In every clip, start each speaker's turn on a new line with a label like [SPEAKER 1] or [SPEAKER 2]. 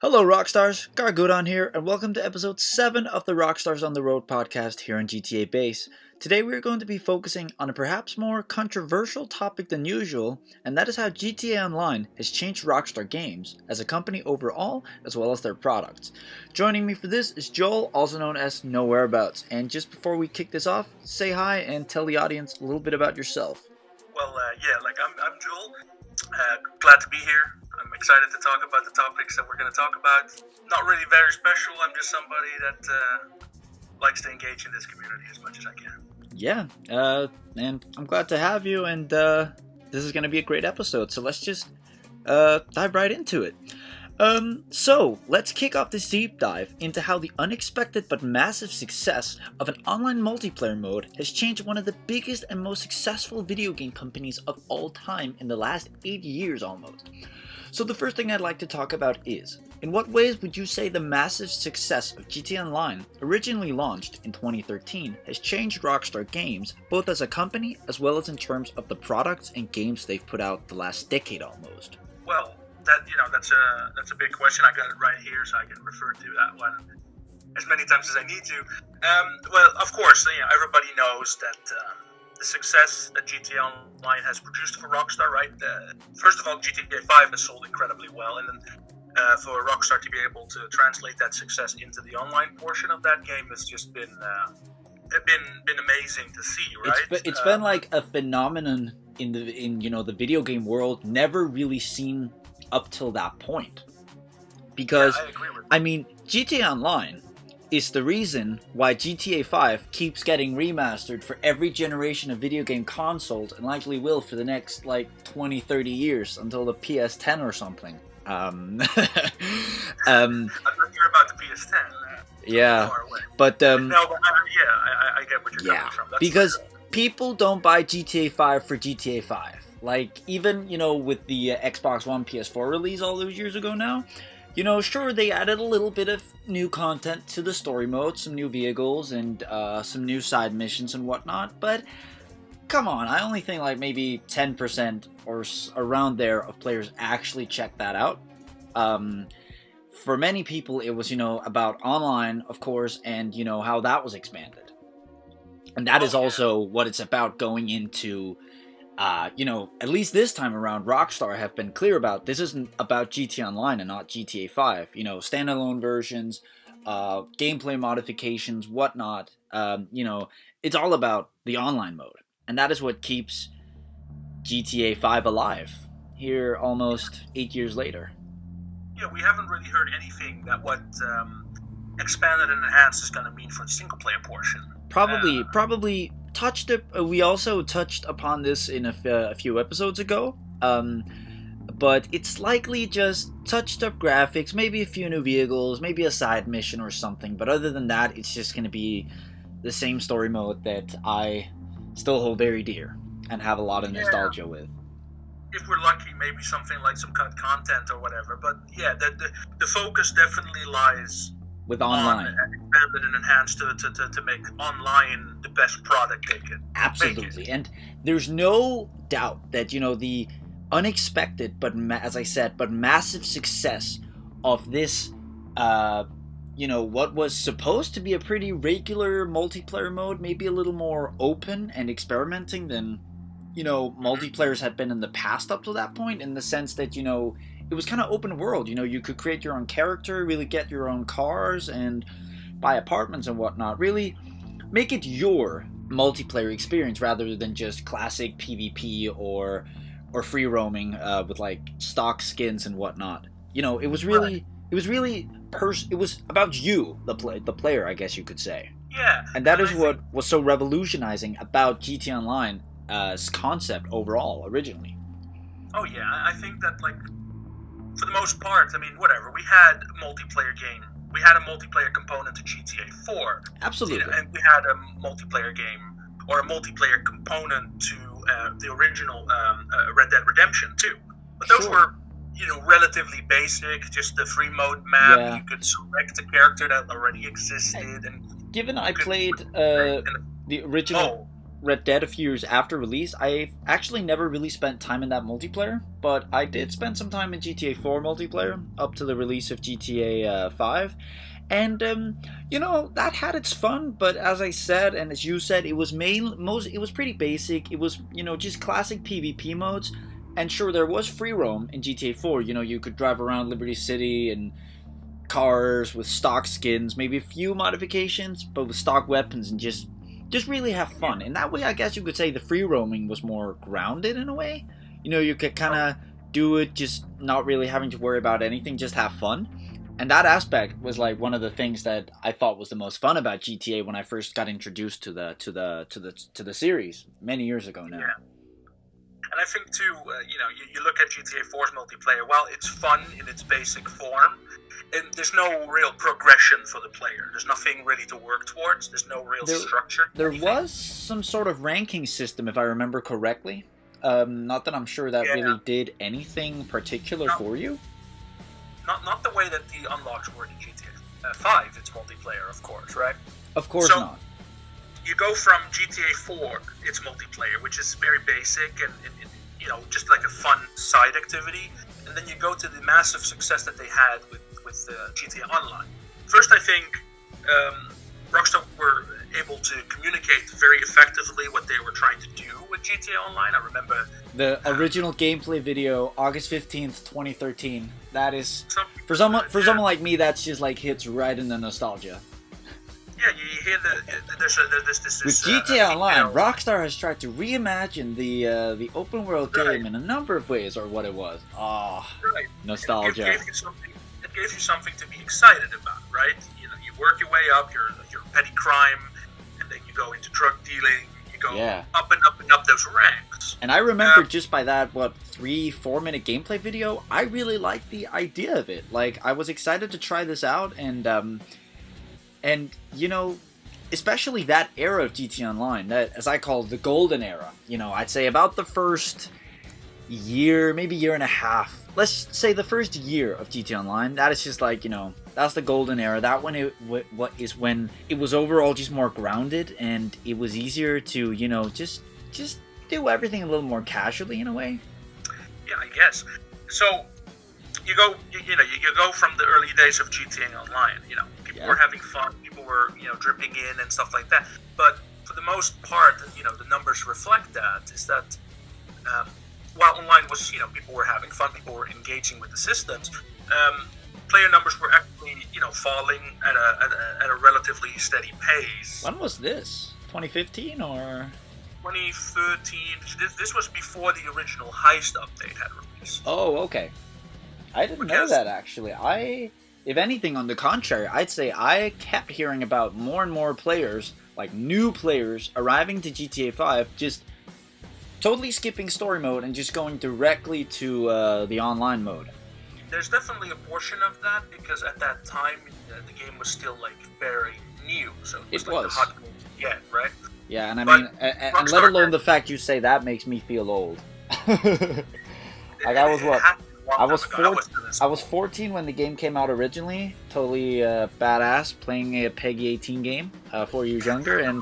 [SPEAKER 1] Hello, Rockstars. Gargudon here, and welcome to episode 7 of the Rockstars On The Road podcast here on GTABase. Today we are going to be focusing on a perhaps more controversial topic than usual, and that is how GTA Online has changed Rockstar Games as a company overall, as well as their products. Joining me for this is Joel, also known as NWhereabouts, and just before we kick this off, say hi and tell the audience a little bit about yourself.
[SPEAKER 2] Well, I'm Joel. Glad to be here. I'm excited to talk about the topics that we're going to talk about. Not really very special. I'm just somebody that likes to engage in this community as much as I can.
[SPEAKER 1] Yeah, and I'm glad to have you, and this is going to be a great episode, so let's just dive right into it. So let's kick off this deep dive into how the unexpected but massive success of an online multiplayer mode has changed one of the biggest and most successful video game companies of all time in the last 8 years almost. So the first thing I'd like to talk about is, in what ways would you say the massive success of GTA Online, originally launched in 2013, has changed Rockstar Games, both as a company as well as in terms of the products and games they've put out the last decade almost?
[SPEAKER 2] Well, that's a big question. I got it right here, so I can refer to that one as many times as I need to. Well, of course, everybody knows that the success that GTA Online has produced for Rockstar, right? First of all, GTA 5 has sold incredibly well, and then for Rockstar to be able to translate that success into the online portion of that game has just been amazing to see, right?
[SPEAKER 1] It's been like a phenomenon in the video game world, never really seen up till that point. Because,
[SPEAKER 2] yeah, I agree with
[SPEAKER 1] I mean, GTA Online is the reason why GTA 5 keeps getting remastered for every generation of video game consoles, and likely will for the next, 20, 30 years, until the PS10 or something.
[SPEAKER 2] I'm not sure about the PS10.
[SPEAKER 1] Yeah, but,
[SPEAKER 2] no, but I get what you're coming from. That's
[SPEAKER 1] because people don't buy GTA 5 for GTA 5. Like, even, with the Xbox One PS4 release all those years ago now, sure, they added a little bit of new content to the story mode, some new vehicles, and some new side missions and whatnot, but come on, I only think maybe 10% or around there of players actually check that out. For many people, it was, about online, of course, and, how that was expanded. And that is also what it's about going into... at least this time around, Rockstar have been clear about this isn't about GTA Online and not GTA 5. Standalone versions, gameplay modifications, whatnot. It's all about the online mode. And that is what keeps GTA 5 alive here almost 8 years later.
[SPEAKER 2] Yeah, we haven't really heard anything that what expanded and enhanced is going to mean for the single-player portion.
[SPEAKER 1] Probably touched it. We also touched upon this in a few episodes ago. But it's likely just touched up graphics, maybe a few new vehicles, maybe a side mission or something. But other than that, it's just going to be the same story mode that I still hold very dear and have a lot of nostalgia with.
[SPEAKER 2] If we're lucky, maybe something like some cut content or whatever. But yeah, the focus definitely lies
[SPEAKER 1] with online,
[SPEAKER 2] expanded and enhanced to make online the best product they can.
[SPEAKER 1] Absolutely, and there's no doubt that the unexpected but as I said, but massive success of this, what was supposed to be a pretty regular multiplayer mode, maybe a little more open and experimenting than multiplayers had been in the past up to that point, in the sense that it was kind of open world. You could create your own character, really get your own cars and buy apartments and whatnot. Really make it your multiplayer experience rather than just classic PvP or free roaming with stock skins and whatnot. It was really it was about you, the player, I guess you could say.
[SPEAKER 2] Yeah.
[SPEAKER 1] And that is what was so revolutionizing about GTA Online as concept overall originally.
[SPEAKER 2] Oh yeah, I think that for the most part, whatever, we had a multiplayer game. We had a multiplayer component to GTA 4.
[SPEAKER 1] Absolutely.
[SPEAKER 2] And we had a multiplayer game, or a multiplayer component to the original Red Dead Redemption 2. But those were, relatively basic, just the free mode map. Yeah. You could select a character that already existed. And
[SPEAKER 1] given I played the original... Red Dead a few years after release, I actually never really spent time in that multiplayer, but I did spend some time in GTA 4 multiplayer up to the release of GTA 5. And that had its fun, but as I said, and as you said, it was it was pretty basic. It was, just classic PvP modes. And sure, there was free roam in GTA 4. You could drive around Liberty City and cars with stock skins, maybe a few modifications, but with stock weapons, and just really have fun. In that way, I guess you could say the free roaming was more grounded in a way. You could kind of do it just not really having to worry about anything, just have fun. And that aspect was like one of the things that I thought was the most fun about GTA when I first got introduced to the series many years ago now.
[SPEAKER 2] Yeah. And I think too, you look at GTA 4's multiplayer. While it's fun in its basic form, and there's no real progression for the player. There's nothing really to work towards. There's no real structure.
[SPEAKER 1] There was some sort of ranking system, if I remember correctly. Not that I'm sure that really did anything particular for you.
[SPEAKER 2] Not the way that the unlocks were in GTA 5. It's multiplayer, of course, right?
[SPEAKER 1] Of course not.
[SPEAKER 2] You go from GTA 4, it's multiplayer, which is very basic and just like a fun side activity, and then you go to the massive success that they had with GTA Online. First, I think Rockstar were able to communicate very effectively what they were trying to do with GTA Online. I remember
[SPEAKER 1] the original gameplay video, August 15th, 2013. That is for someone like me, that's just like hits right in the nostalgia.
[SPEAKER 2] Yeah, you hear there's
[SPEAKER 1] with GTA Online, Rockstar has tried to reimagine the open world game in a number of ways, or what it was. Nostalgia.
[SPEAKER 2] It gave you something to be excited about, right? You work your way up, you're petty crime, and then you go into drug dealing. You go up and up and up those ranks.
[SPEAKER 1] And I remember just by that 3-4 minute gameplay video, I really liked the idea of it. Like, I was excited to try this out, and especially that era of GTA Online, that, as I call it, the golden era. I'd say about the first year, maybe year and a half. Let's say the first year of GTA Online. That is just like, that's the golden era. That when when it was overall just more grounded, and it was easier to, just do everything a little more casually in a way.
[SPEAKER 2] Yeah, I guess. So you go from the early days of GTA Online. People were having fun. People were dripping in and stuff like that. But for the most part, the numbers reflect that. Is that while online was people were having fun, people were engaging with the systems. Player numbers were actually falling at a relatively steady pace.
[SPEAKER 1] When was this? 2015 or
[SPEAKER 2] 2013? This was before the original Heist update had released.
[SPEAKER 1] Oh, okay. I didn't know that, actually. If anything, on the contrary, I'd say I kept hearing about more and more players, like new players, arriving to GTA 5, just totally skipping story mode and just going directly to the online mode.
[SPEAKER 2] There's definitely a portion of that, because at that time, the game was still, very new, so it was. The hot game to get, right?
[SPEAKER 1] Yeah, and I mean, and let alone the fact you say that makes me feel old. I was what? I was 14 when the game came out originally. Totally badass, playing a Peggy 18 game, 4 years younger, and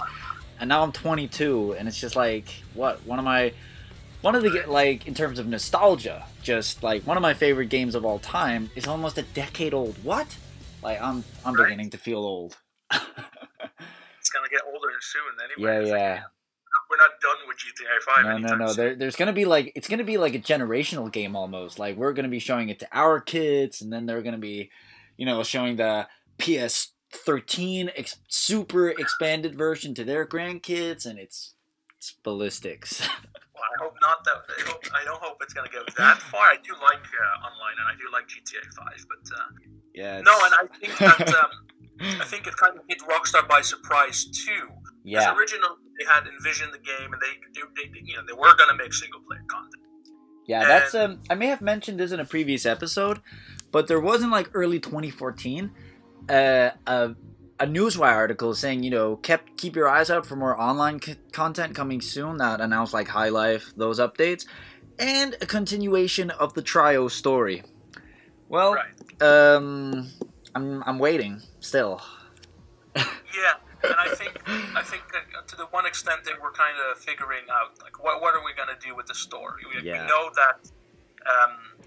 [SPEAKER 1] now I'm 22, and it's just like, what? One of the in terms of nostalgia, just like one of my favorite games of all time is almost a decade old. What? I'm beginning to feel old.
[SPEAKER 2] It's gonna get older soon, anyway.
[SPEAKER 1] Yeah.
[SPEAKER 2] We're not done with GTA 5.
[SPEAKER 1] No. There's gonna be it's gonna be like a generational game almost. Like, we're gonna be showing it to our kids, and then they're gonna be, showing the PS13 super expanded version to their grandkids, and it's ballistics.
[SPEAKER 2] Well, I hope not. I don't hope it's gonna go that far. I do like online, and I do like GTA 5, but
[SPEAKER 1] yeah.
[SPEAKER 2] No, and I think that I think it kind of hit Rockstar by surprise too.
[SPEAKER 1] Yeah.
[SPEAKER 2] Because originally they had envisioned the game, and they were gonna make single player content.
[SPEAKER 1] Yeah, that's I may have mentioned this in a previous episode, but there wasn't early 2014 a Newswire article saying, keep your eyes out for more online content coming soon, that announced High Life, those updates, and a continuation of the Trio story. Well,
[SPEAKER 2] right.
[SPEAKER 1] I'm waiting still.
[SPEAKER 2] Yeah, and I think I think to the one extent they were kind of figuring out like what are we gonna do with the story. We know that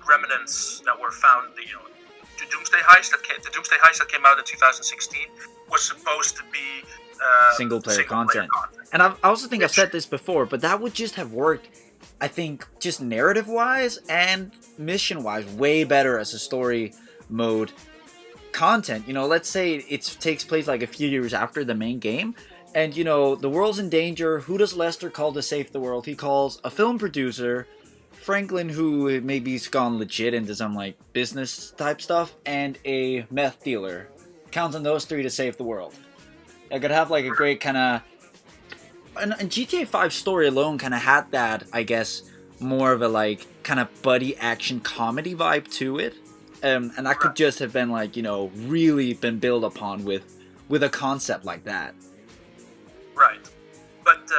[SPEAKER 2] remnants that were found, the Doomsday Heist that came out in 2016 was supposed to be
[SPEAKER 1] single player content. And I also think I've said this before, but that would just have worked, I think, just narrative wise and mission wise way better as a story mode content. Let's say it takes place like a few years after the main game, and the world's in danger. Who does Lester call to save the world? He calls a film producer, Franklin, who maybe's gone legit into some like business type stuff, and a meth dealer. Counts on those three to save the world. I could have like a great kind of, and GTA 5 story alone kind of had that, I guess, more of a like kind of buddy action comedy vibe to it. And that could just have been like, really been built upon with a concept like that.
[SPEAKER 2] Right. But,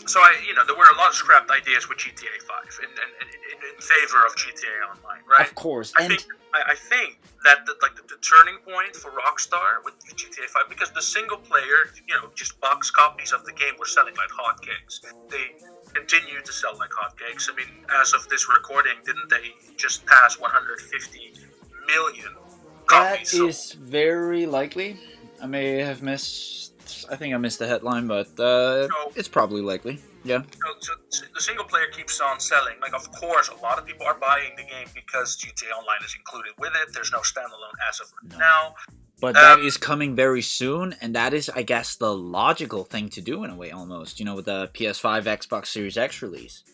[SPEAKER 2] so there were a lot of scrapped ideas with GTA 5 in favor of GTA Online, right?
[SPEAKER 1] Of course.
[SPEAKER 2] I think that the turning point for Rockstar with GTA 5, because the single player, just box copies of the game were selling like hotcakes. They continue to sell like hotcakes. I mean, as of this recording, didn't they just pass 150 million copies?
[SPEAKER 1] That is very likely. I may have I think I missed the headline, but it's probably likely. Yeah.
[SPEAKER 2] So the single player keeps on selling. Like, of course, a lot of people are buying the game because GTA Online is included with it. There's no standalone as of now.
[SPEAKER 1] But that is coming very soon, and that is, I guess, the logical thing to do in a way, almost, with the PS5, Xbox Series X release.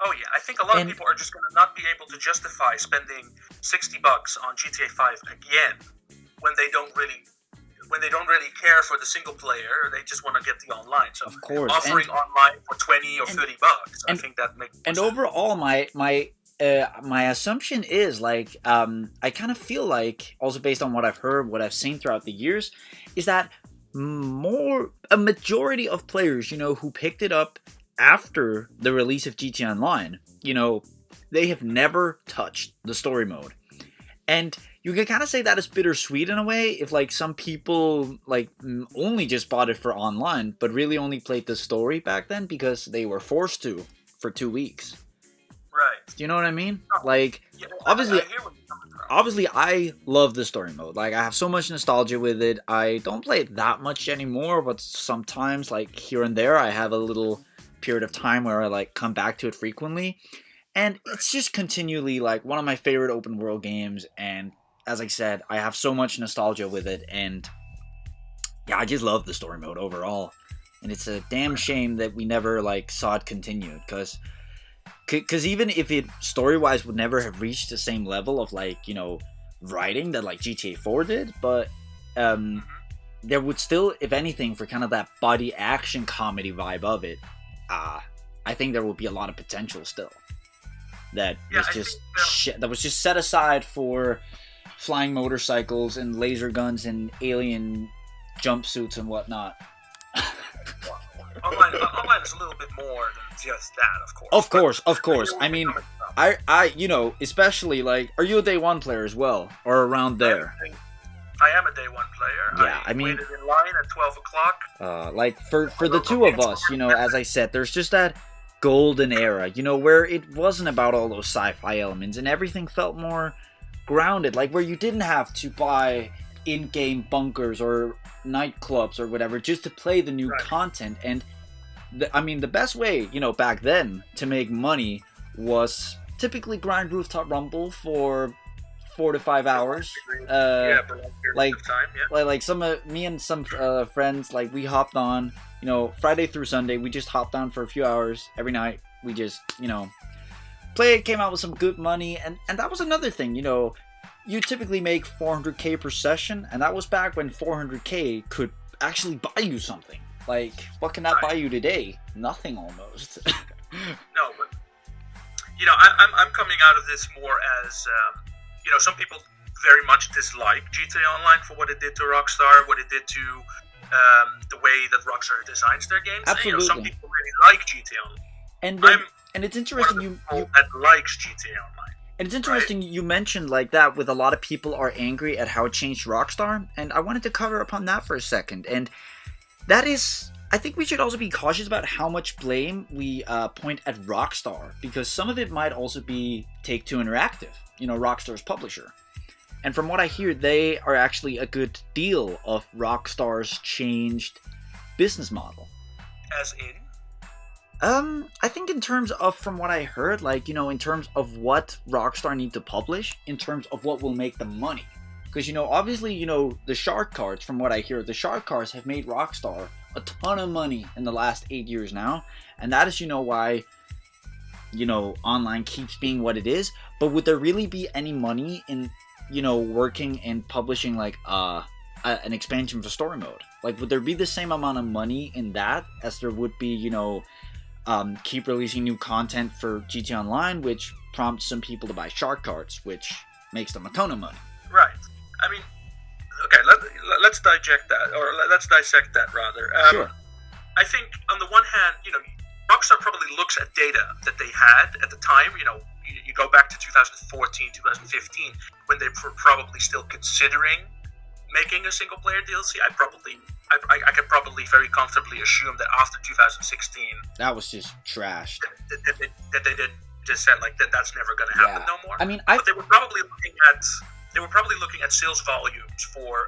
[SPEAKER 2] Oh yeah, I think a lot of people are just going to not be able to justify spending $60 on GTA 5 again when they don't really care for the single player. They just want to get the online. So
[SPEAKER 1] of course,
[SPEAKER 2] offering online for $20 or $30, I think that makes sense.
[SPEAKER 1] And overall, my assumption is like I kind of feel like, also based on what I've heard, what I've seen throughout the years, is that a majority of players, who picked it up after the release of GTA Online, they have never touched the story mode. And you can kind of say that is bittersweet in a way, if like some people like only just bought it for online, but really only played the story back then because they were forced to for 2 weeks.
[SPEAKER 2] Right.
[SPEAKER 1] Do you know what I mean? Like, obviously I love the story mode. Like, I have so much nostalgia with it. I don't play it that much anymore, but sometimes, like, here and there, I have a little period of time where I, like, come back to it frequently. And it's just continually, like, one of my favorite open world games. And, as I said, I have so much nostalgia with it. And, yeah, I just love the story mode overall. And it's a damn shame that we never, like, saw it continued. Because even if it, story-wise, would never have reached the same level of, like, writing that, like, GTA 4 did, but there would still, if anything, for kind of that body action comedy vibe of it, I think there would be a lot of potential still. That was just set aside for flying motorcycles and laser guns and alien jumpsuits and whatnot.
[SPEAKER 2] Online is a little bit more than just that, of course.
[SPEAKER 1] Of course. I mean, I especially, like, are you a day one player as well, or around there?
[SPEAKER 2] I am a day one player.
[SPEAKER 1] Yeah, I mean,
[SPEAKER 2] waited in line at 12 o'clock.
[SPEAKER 1] Like, for the two of us, as I said, there's just that golden era, where it wasn't about all those sci-fi elements, and everything felt more grounded, like, where you didn't have to buy in-game bunkers or nightclubs or whatever just to play the new content. And the best way, back then to make money was typically grind Rooftop Rumble for 4 to 5 hours. Like some of me and some friends, like, we hopped on, Friday through Sunday, we just hopped on for a few hours every night. We just, play it, came out with some good money, and that was another thing, you typically make 400k per session, and that was back when 400k could actually buy you something. Like, what can that buy you today? Nothing, almost.
[SPEAKER 2] No, but I'm coming out of this more as some people very much dislike GTA Online for what it did to Rockstar, what it did to the way that Rockstar designs their games.
[SPEAKER 1] Absolutely.
[SPEAKER 2] Some people really like GTA Online.
[SPEAKER 1] And it's interesting
[SPEAKER 2] that likes GTA Online.
[SPEAKER 1] And it's interesting you mentioned like that, with a lot of people are angry at how it changed Rockstar, and I wanted to cover upon that for a second. And That is, I think we should also be cautious about how much blame we point at Rockstar, because some of it might also be Take-Two Interactive, Rockstar's publisher. And from what I hear, they are actually a good deal of Rockstar's changed business model.
[SPEAKER 2] As in?
[SPEAKER 1] I think in terms of, from what I heard, in terms of what Rockstar need to publish, in terms of what will make them money. Because, obviously, the shark cards, from what I hear, the shark cards have made Rockstar a ton of money in the last 8 years now. And that is, why, online keeps being what it is. But would there really be any money in, working and publishing, an expansion for story mode? Would there be the same amount of money in that as there would be, keep releasing new content for GTA Online, which prompts some people to buy shark cards, which makes them a ton of money.
[SPEAKER 2] Right. I mean, okay, let's dissect that rather.
[SPEAKER 1] Sure.
[SPEAKER 2] I think on the one hand, Rockstar probably looks at data that they had at the time. You go back to 2014, 2015, when they were probably still considering making a single player DLC. I could probably very comfortably assume that after 2016,
[SPEAKER 1] that was just trash.
[SPEAKER 2] That they did just said that's never going to happen no more.
[SPEAKER 1] I mean,
[SPEAKER 2] but they were probably looking at sales volumes for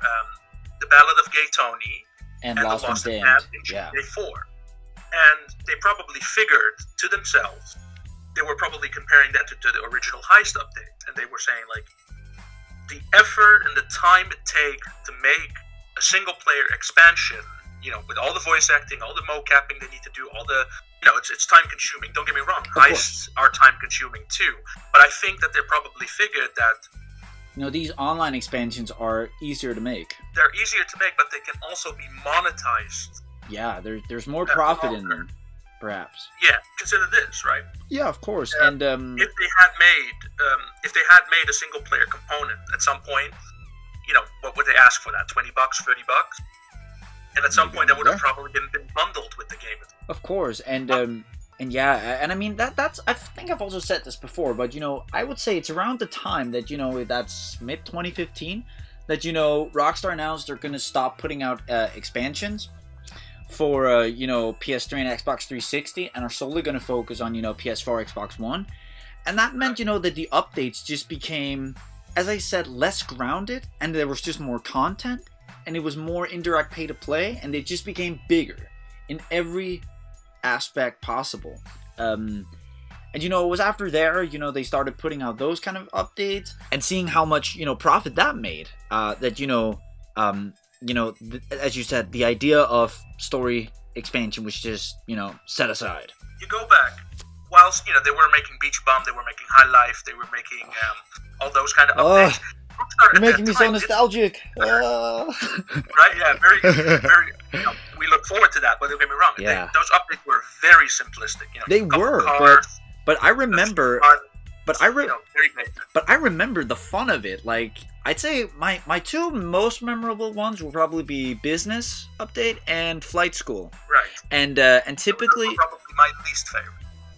[SPEAKER 2] the Ballad of Gay Tony
[SPEAKER 1] and
[SPEAKER 2] the
[SPEAKER 1] Lost
[SPEAKER 2] Lost
[SPEAKER 1] and
[SPEAKER 2] and
[SPEAKER 1] Damned
[SPEAKER 2] in GTA 4, and they probably figured to themselves, they were probably comparing that to the original Heist update, and they were saying the effort and the time it takes to make a single player expansion, with all the voice acting, all the mocapping they need to do, all the, it's time consuming. Don't get me wrong, heists are time consuming too. But I think that they probably figured that
[SPEAKER 1] these online expansions are easier to make.
[SPEAKER 2] They're easier to make, but they can also be monetized.
[SPEAKER 1] Yeah, there's more profit in them, perhaps.
[SPEAKER 2] Yeah, consider this, right?
[SPEAKER 1] Yeah, of course. And
[SPEAKER 2] if they had made a single player component at some point, what would they ask for that? $20, $30? And at some point, that would have probably been bundled with the game.
[SPEAKER 1] Of course, and I mean that's I think I've also said this before, but I would say it's around the time that that's mid 2015 that Rockstar announced they're going to stop putting out expansions for PS3 and Xbox 360 and are solely going to focus on PS4, Xbox One, and that meant that the updates just became, as I said, less grounded, and there was just more content, and it was more indirect pay to play, and they just became bigger in every aspect possible. And it was after there, they started putting out those kind of updates and seeing how much profit that made. As you said, the idea of story expansion was just set aside.
[SPEAKER 2] You go back, whilst they were making Beach Bum, they were making High Life, they were making all those kind of updates.
[SPEAKER 1] You're making me so nostalgic.
[SPEAKER 2] Right? Yeah, very, very. We look forward to that, but don't get me wrong.
[SPEAKER 1] Yeah.
[SPEAKER 2] Those updates were very simplistic.
[SPEAKER 1] They were,
[SPEAKER 2] cars,
[SPEAKER 1] but I remember.
[SPEAKER 2] very basic.
[SPEAKER 1] But I remember the fun of it. I'd say my two most memorable ones will probably be Business Update and Flight School.
[SPEAKER 2] Right.
[SPEAKER 1] And typically,
[SPEAKER 2] those were probably my least favorite.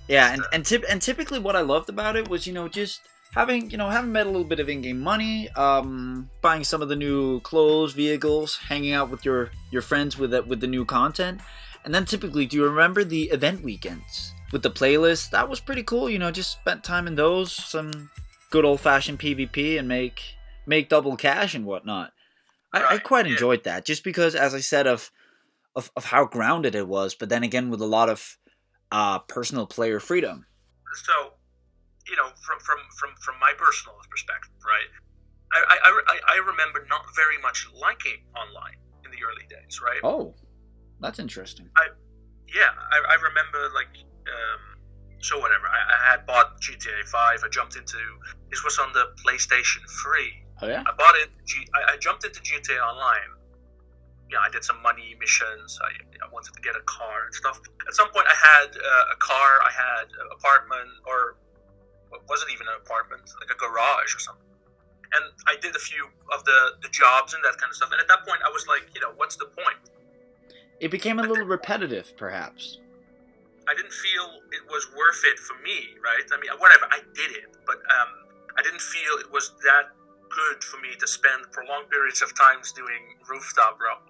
[SPEAKER 1] Yeah, and typically what I loved about it was just having made a little bit of in-game money, buying some of the new clothes, vehicles, hanging out with your friends with the new content, and then typically, do you remember the event weekends with the playlist? That was pretty cool. Just spent time in those, some good old-fashioned PvP, and make double cash and whatnot. I quite enjoyed that, just because, as I said, of how grounded it was, but then again with a lot of personal player freedom.
[SPEAKER 2] So, from my personal perspective, right? I remember not very much liking online in the early days, right?
[SPEAKER 1] Oh, that's interesting.
[SPEAKER 2] I remember so whatever. I had bought GTA 5. I jumped into, this was on the PlayStation 3.
[SPEAKER 1] Oh yeah.
[SPEAKER 2] I jumped into GTA Online. I did some money missions. I wanted to get a car and stuff. At some point, I had a car. I had an apartment, or was it even an apartment, like a garage or something. And I did a few of the jobs and that kind of stuff. And at that point, I was like, what's the point?
[SPEAKER 1] It became a little repetitive, perhaps.
[SPEAKER 2] I didn't feel it was worth it for me, right? I mean, whatever, I did it, but I didn't feel it was that good for me to spend prolonged periods of times doing rooftop row.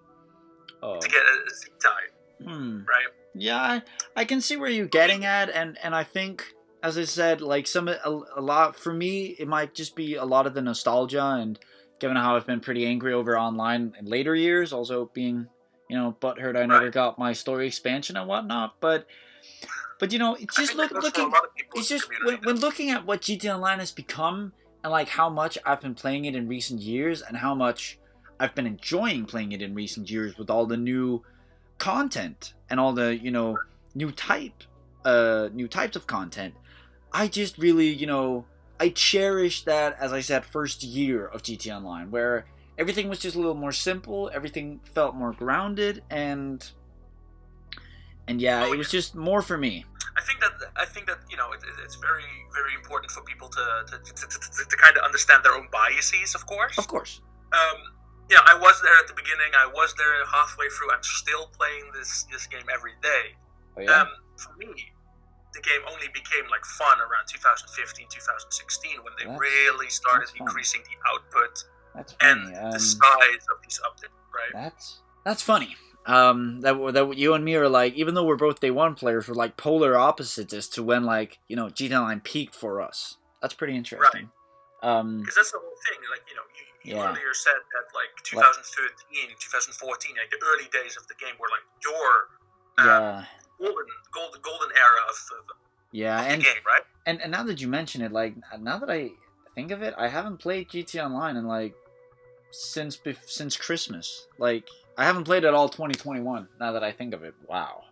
[SPEAKER 2] to get a Z type, right?
[SPEAKER 1] Yeah, I can see where you're getting at, and I think, as I said, like a lot for me, it might just be a lot of the nostalgia, and given how I've been pretty angry over online in later years, also being, butthurt I never got my story expansion and whatnot, but it's just when looking at what GTA Online has become, and like how much I've been playing it in recent years, and how much I've been enjoying playing it in recent years with all the new content and all the new types of content. I just really I cherish that, as I said, first year of GTA Online, where everything was just a little more simple, everything felt more grounded, and it was just more for me.
[SPEAKER 2] I think that it's very, very important for people to kind of understand their own biases, of course.
[SPEAKER 1] Of course.
[SPEAKER 2] I was there at the beginning. I was there halfway through. I'm still playing this game every day.
[SPEAKER 1] Oh, yeah?
[SPEAKER 2] For me, the game only became like fun around 2015, 2016 when they really started increasing the output and the size of these updates. Right.
[SPEAKER 1] That's funny. That you and me are like, even though we're both day one players, we're like polar opposites as to when GTA Online peaked for us. That's pretty interesting.
[SPEAKER 2] Right. Because that's the whole thing. Like you earlier said that like 2013, 2014, like the early days of the game were like your golden era of the game, right?
[SPEAKER 1] And now that you mention it, like now that I think of it, I haven't played GTA Online in like since Christmas. Like I haven't played it all 2021. Now that I think of it, wow.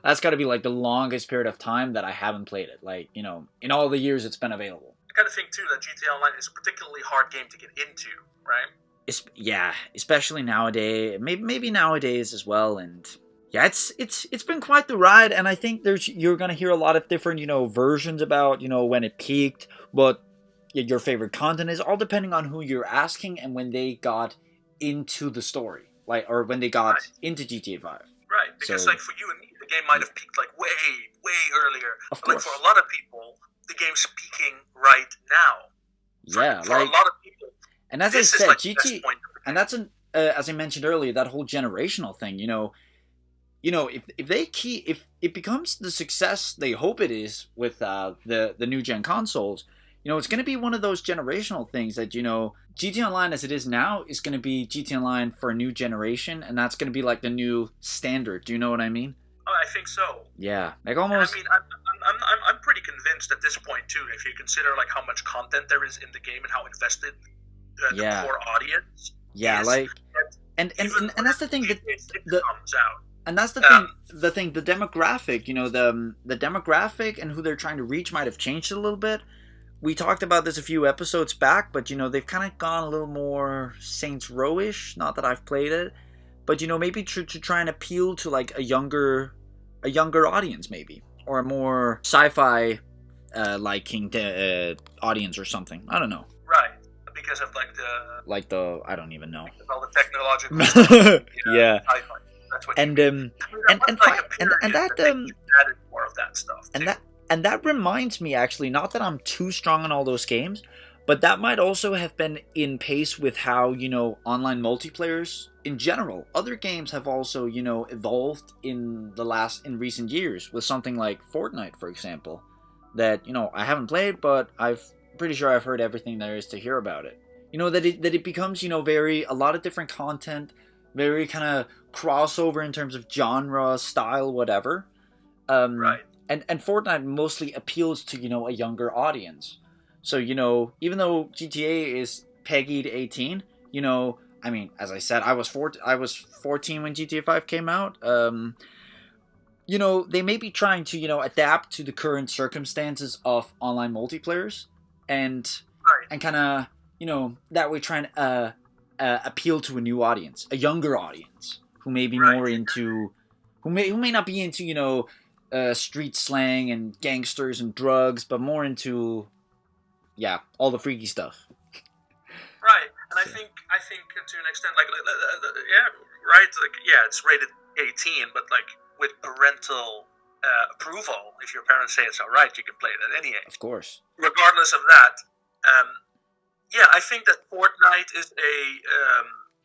[SPEAKER 1] That's got to be like the longest period of time that I haven't played it. Like in all the years it's been available.
[SPEAKER 2] I kind of think too that GTA Online is a particularly hard game to get into, right?
[SPEAKER 1] Especially nowadays. Maybe nowadays as well, and yeah, it's been quite the ride. And I think you're gonna hear a lot of different versions about when it peaked, what your favorite content is, all depending on who you're asking and when they got into the story, or when they got into GTA 5.
[SPEAKER 2] Right, because like for you and me, the game might have peaked like way earlier.
[SPEAKER 1] Of course.
[SPEAKER 2] Like for a lot of people, the game's peaking right now. For a lot of people.
[SPEAKER 1] And as I said, GTA, and that's as I mentioned earlier, that whole generational thing. If it becomes the success they hope it is with the new gen consoles, it's going to be one of those generational things that GTA Online as it is now is going to be GTA Online for a new generation, and that's going to be like the new standard. Do you know what I mean?
[SPEAKER 2] Oh, I think so.
[SPEAKER 1] Yeah, like almost.
[SPEAKER 2] And I mean, I'm pretty convinced at this point too. If you consider like how much content there is in the game and how invested the core audience.
[SPEAKER 1] Yeah,
[SPEAKER 2] is,
[SPEAKER 1] like, and that's the thing that
[SPEAKER 2] comes out.
[SPEAKER 1] And that's the thing. The demographic, the demographic and who they're trying to reach might have changed a little bit. We talked about this a few episodes back, but they've kind of gone a little more Saints Row-ish. Not that I've played it, but maybe to try and appeal to like a younger audience, maybe, or a more sci-fi liking audience or something. I don't know.
[SPEAKER 2] Right, because of
[SPEAKER 1] I don't even know.
[SPEAKER 2] All the technological stuff.
[SPEAKER 1] Yeah.
[SPEAKER 2] That's what
[SPEAKER 1] and
[SPEAKER 2] added more of that stuff.
[SPEAKER 1] And that reminds me, actually, not that I'm too strong on all those games, but that might also have been in pace with how, online multiplayers in general. Other games have also, evolved in recent years with something like Fortnite, for example, that, I haven't played, but I'm pretty sure I've heard everything there is to hear about it. That it becomes, a lot of different content, very kind of crossover in terms of genre, style, whatever.
[SPEAKER 2] Right.
[SPEAKER 1] And Fortnite mostly appeals to, a younger audience. So, even though GTA is PEGI 18, I mean, as I said, I was 14 when GTA 5 came out. They may be trying to, adapt to the current circumstances of online multiplayers and kind of, that way try and appeal to a new audience, a younger audience who may be more into, who may not be into, street slang and gangsters and drugs, but more into, all the freaky stuff.
[SPEAKER 2] Right, and I think to an extent, it's rated 18, but like with parental approval, if your parents say it's all right, you can play it at any age.
[SPEAKER 1] Of course.
[SPEAKER 2] Regardless of that, I think that Fortnite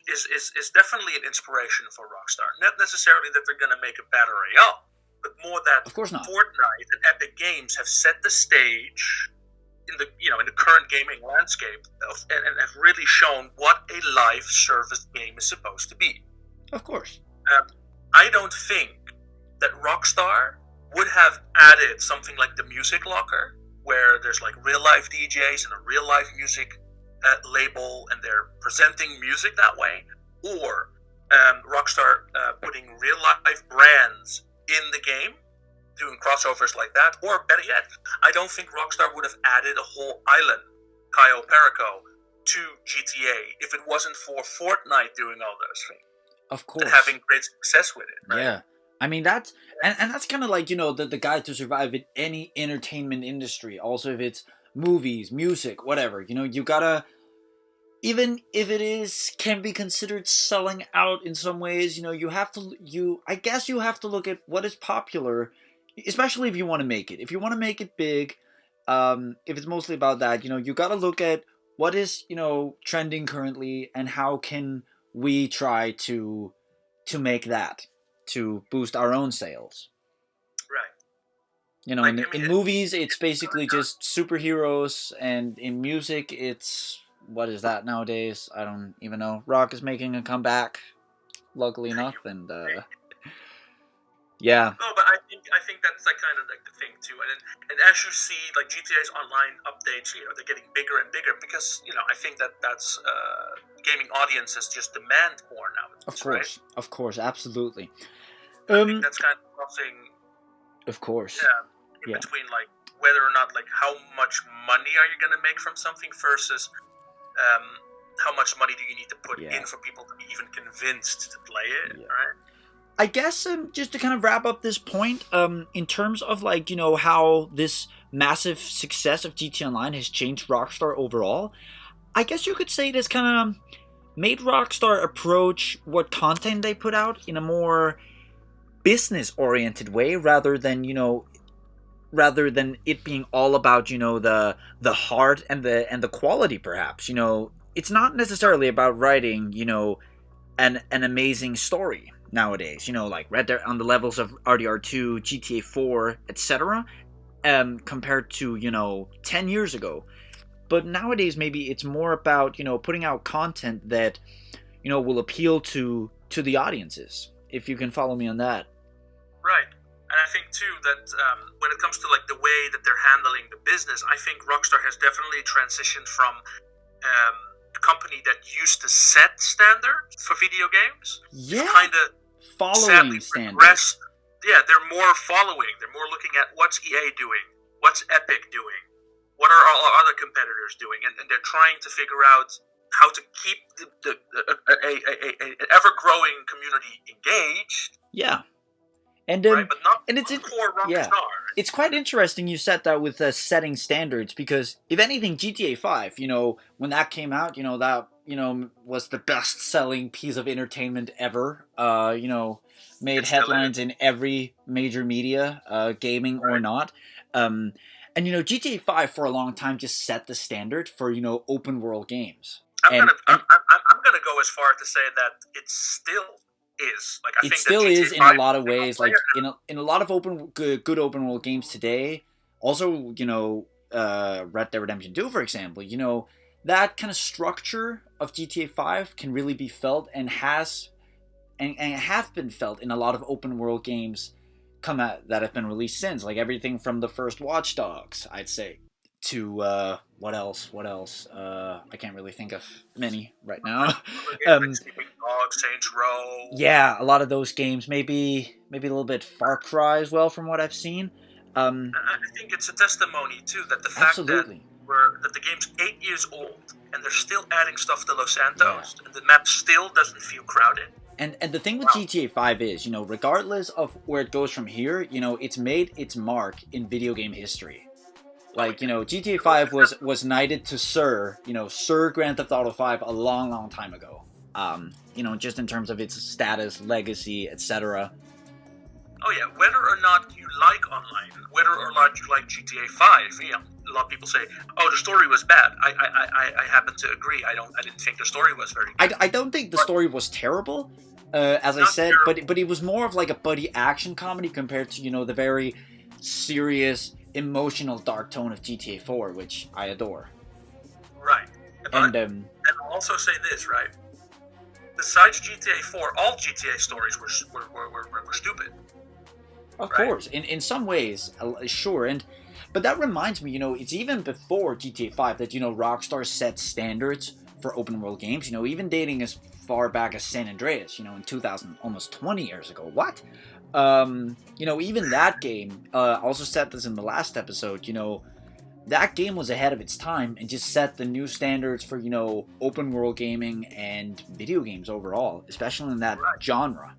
[SPEAKER 2] is definitely an inspiration for Rockstar. Not necessarily that they're going to make a better AL, but more that
[SPEAKER 1] Of course not.
[SPEAKER 2] Fortnite and Epic Games have set the stage in the current gaming landscape and have really shown what a live service game is supposed to be.
[SPEAKER 1] Of course.
[SPEAKER 2] I don't think that Rockstar would have added something like the Music Locker, where there's like real life DJs and a real life music label, and they're presenting music that way, or Rockstar putting real life brands in the game, doing crossovers like that, or better yet, I don't think Rockstar would have added a whole island, Cayo Perico, to GTA if it wasn't for Fortnite doing all those things.
[SPEAKER 1] Of course.
[SPEAKER 2] And having great success with it, right?
[SPEAKER 1] Yeah. I mean, that's and that's kind of like, the guide to survive in any entertainment industry. Also, if it's movies, music, whatever, you gotta, even if it can be considered selling out in some ways, I guess you have to look at what is popular, especially if you want to make it. If you want to make it big, if it's mostly about that, you gotta look at what is, trending currently, and how can we try to make that, to boost our own sales.
[SPEAKER 2] Right.
[SPEAKER 1] In movies, it's basically just superheroes, and in music, it's, what is that nowadays? I don't even know. Rock is making a comeback, luckily enough, and yeah.
[SPEAKER 2] No, but I think that's like kind of like the thing too, and as you see, like GTA's online updates, they're getting bigger and bigger because I think that's gaming audiences just demand more now.
[SPEAKER 1] Of course, absolutely.
[SPEAKER 2] I think that's kind of something.
[SPEAKER 1] Of course.
[SPEAKER 2] Yeah. Between like whether or not, like, how much money are you going to make from something versus how much money do you need to put in for people to be even convinced to play it, right?
[SPEAKER 1] I guess just to kind of wrap up this point, in terms of like, how this massive success of GTA Online has changed Rockstar overall, I guess you could say it has kind of made Rockstar approach what content they put out in a more business-oriented way, rather than it being all about, the heart and the quality, perhaps. It's not necessarily about writing, an amazing story nowadays, like Red Dead on the levels of RDR2, GTA 4, etc., compared to, 10 years ago. But nowadays, maybe it's more about, putting out content that, will appeal to the audiences, if you can follow me on that.
[SPEAKER 2] Right. And I think, too, that when it comes to, like, the way that they're handling the business, I think Rockstar has definitely transitioned from a company that used to set standards for video games.
[SPEAKER 1] Yeah.
[SPEAKER 2] Kind of
[SPEAKER 1] following standards.
[SPEAKER 2] Yeah, they're more following. They're more looking at what's EA doing, what's Epic doing, what are all our other competitors doing, and they're trying to figure out how to keep an ever-growing community engaged.
[SPEAKER 1] Yeah. And
[SPEAKER 2] right, but not
[SPEAKER 1] and it's
[SPEAKER 2] core Rockstar.
[SPEAKER 1] Yeah. It's quite interesting you said that with setting standards, because if anything, GTA 5, when that came out, that was the best-selling piece of entertainment ever. Made headlines in every major media, gaming or not. And GTA 5 for a long time just set the standard for open world games.
[SPEAKER 2] I'm gonna go as far to say that it still is. Like, I think
[SPEAKER 1] still
[SPEAKER 2] that
[SPEAKER 1] is in a lot of ways. Like in a lot of good open world games today. Also, Red Dead Redemption 2, for example. That kind of structure of GTA 5 can really be felt, and has been felt in a lot of open world games that have been released since. Like everything from the first Watch Dogs, I'd say, to what else? I can't really think of many right now.
[SPEAKER 2] Sleeping Dogs, Saints Row.
[SPEAKER 1] Yeah, a lot of those games. Maybe a little bit Far Cry as well, from what I've seen.
[SPEAKER 2] I think it's a testimony too that the fact that the game's 8 years old and they're still adding stuff to Los Santos, and the map still doesn't feel crowded.
[SPEAKER 1] And the thing with GTA 5 is, regardless of where it goes from here, it's made its mark in video game history. Like, GTA 5 was knighted to Sir Grand Theft Auto 5 a long, long time ago. Just in terms of its status, legacy, etc.
[SPEAKER 2] Oh yeah, whether or not you like online, whether or not you like GTA 5, a lot of people say, "Oh, the story was bad." I happen to agree. I didn't think the story was very good.
[SPEAKER 1] I don't think the story was terrible, as I said, but it was more of like a buddy action comedy compared to the very serious, emotional, dark tone of GTA 4, which I adore.
[SPEAKER 2] Right. And I'll also say this, right? Besides GTA 4, all GTA stories were stupid.
[SPEAKER 1] Of course, in some ways, sure, but that reminds me, it's even before GTA 5 that Rockstar set standards for open world games. Even dating as far back as San Andreas, in 2000, almost 20 years ago. What? Even that game, also said this in the last episode. That game was ahead of its time and just set the new standards for open world gaming and video games overall, especially in that genre.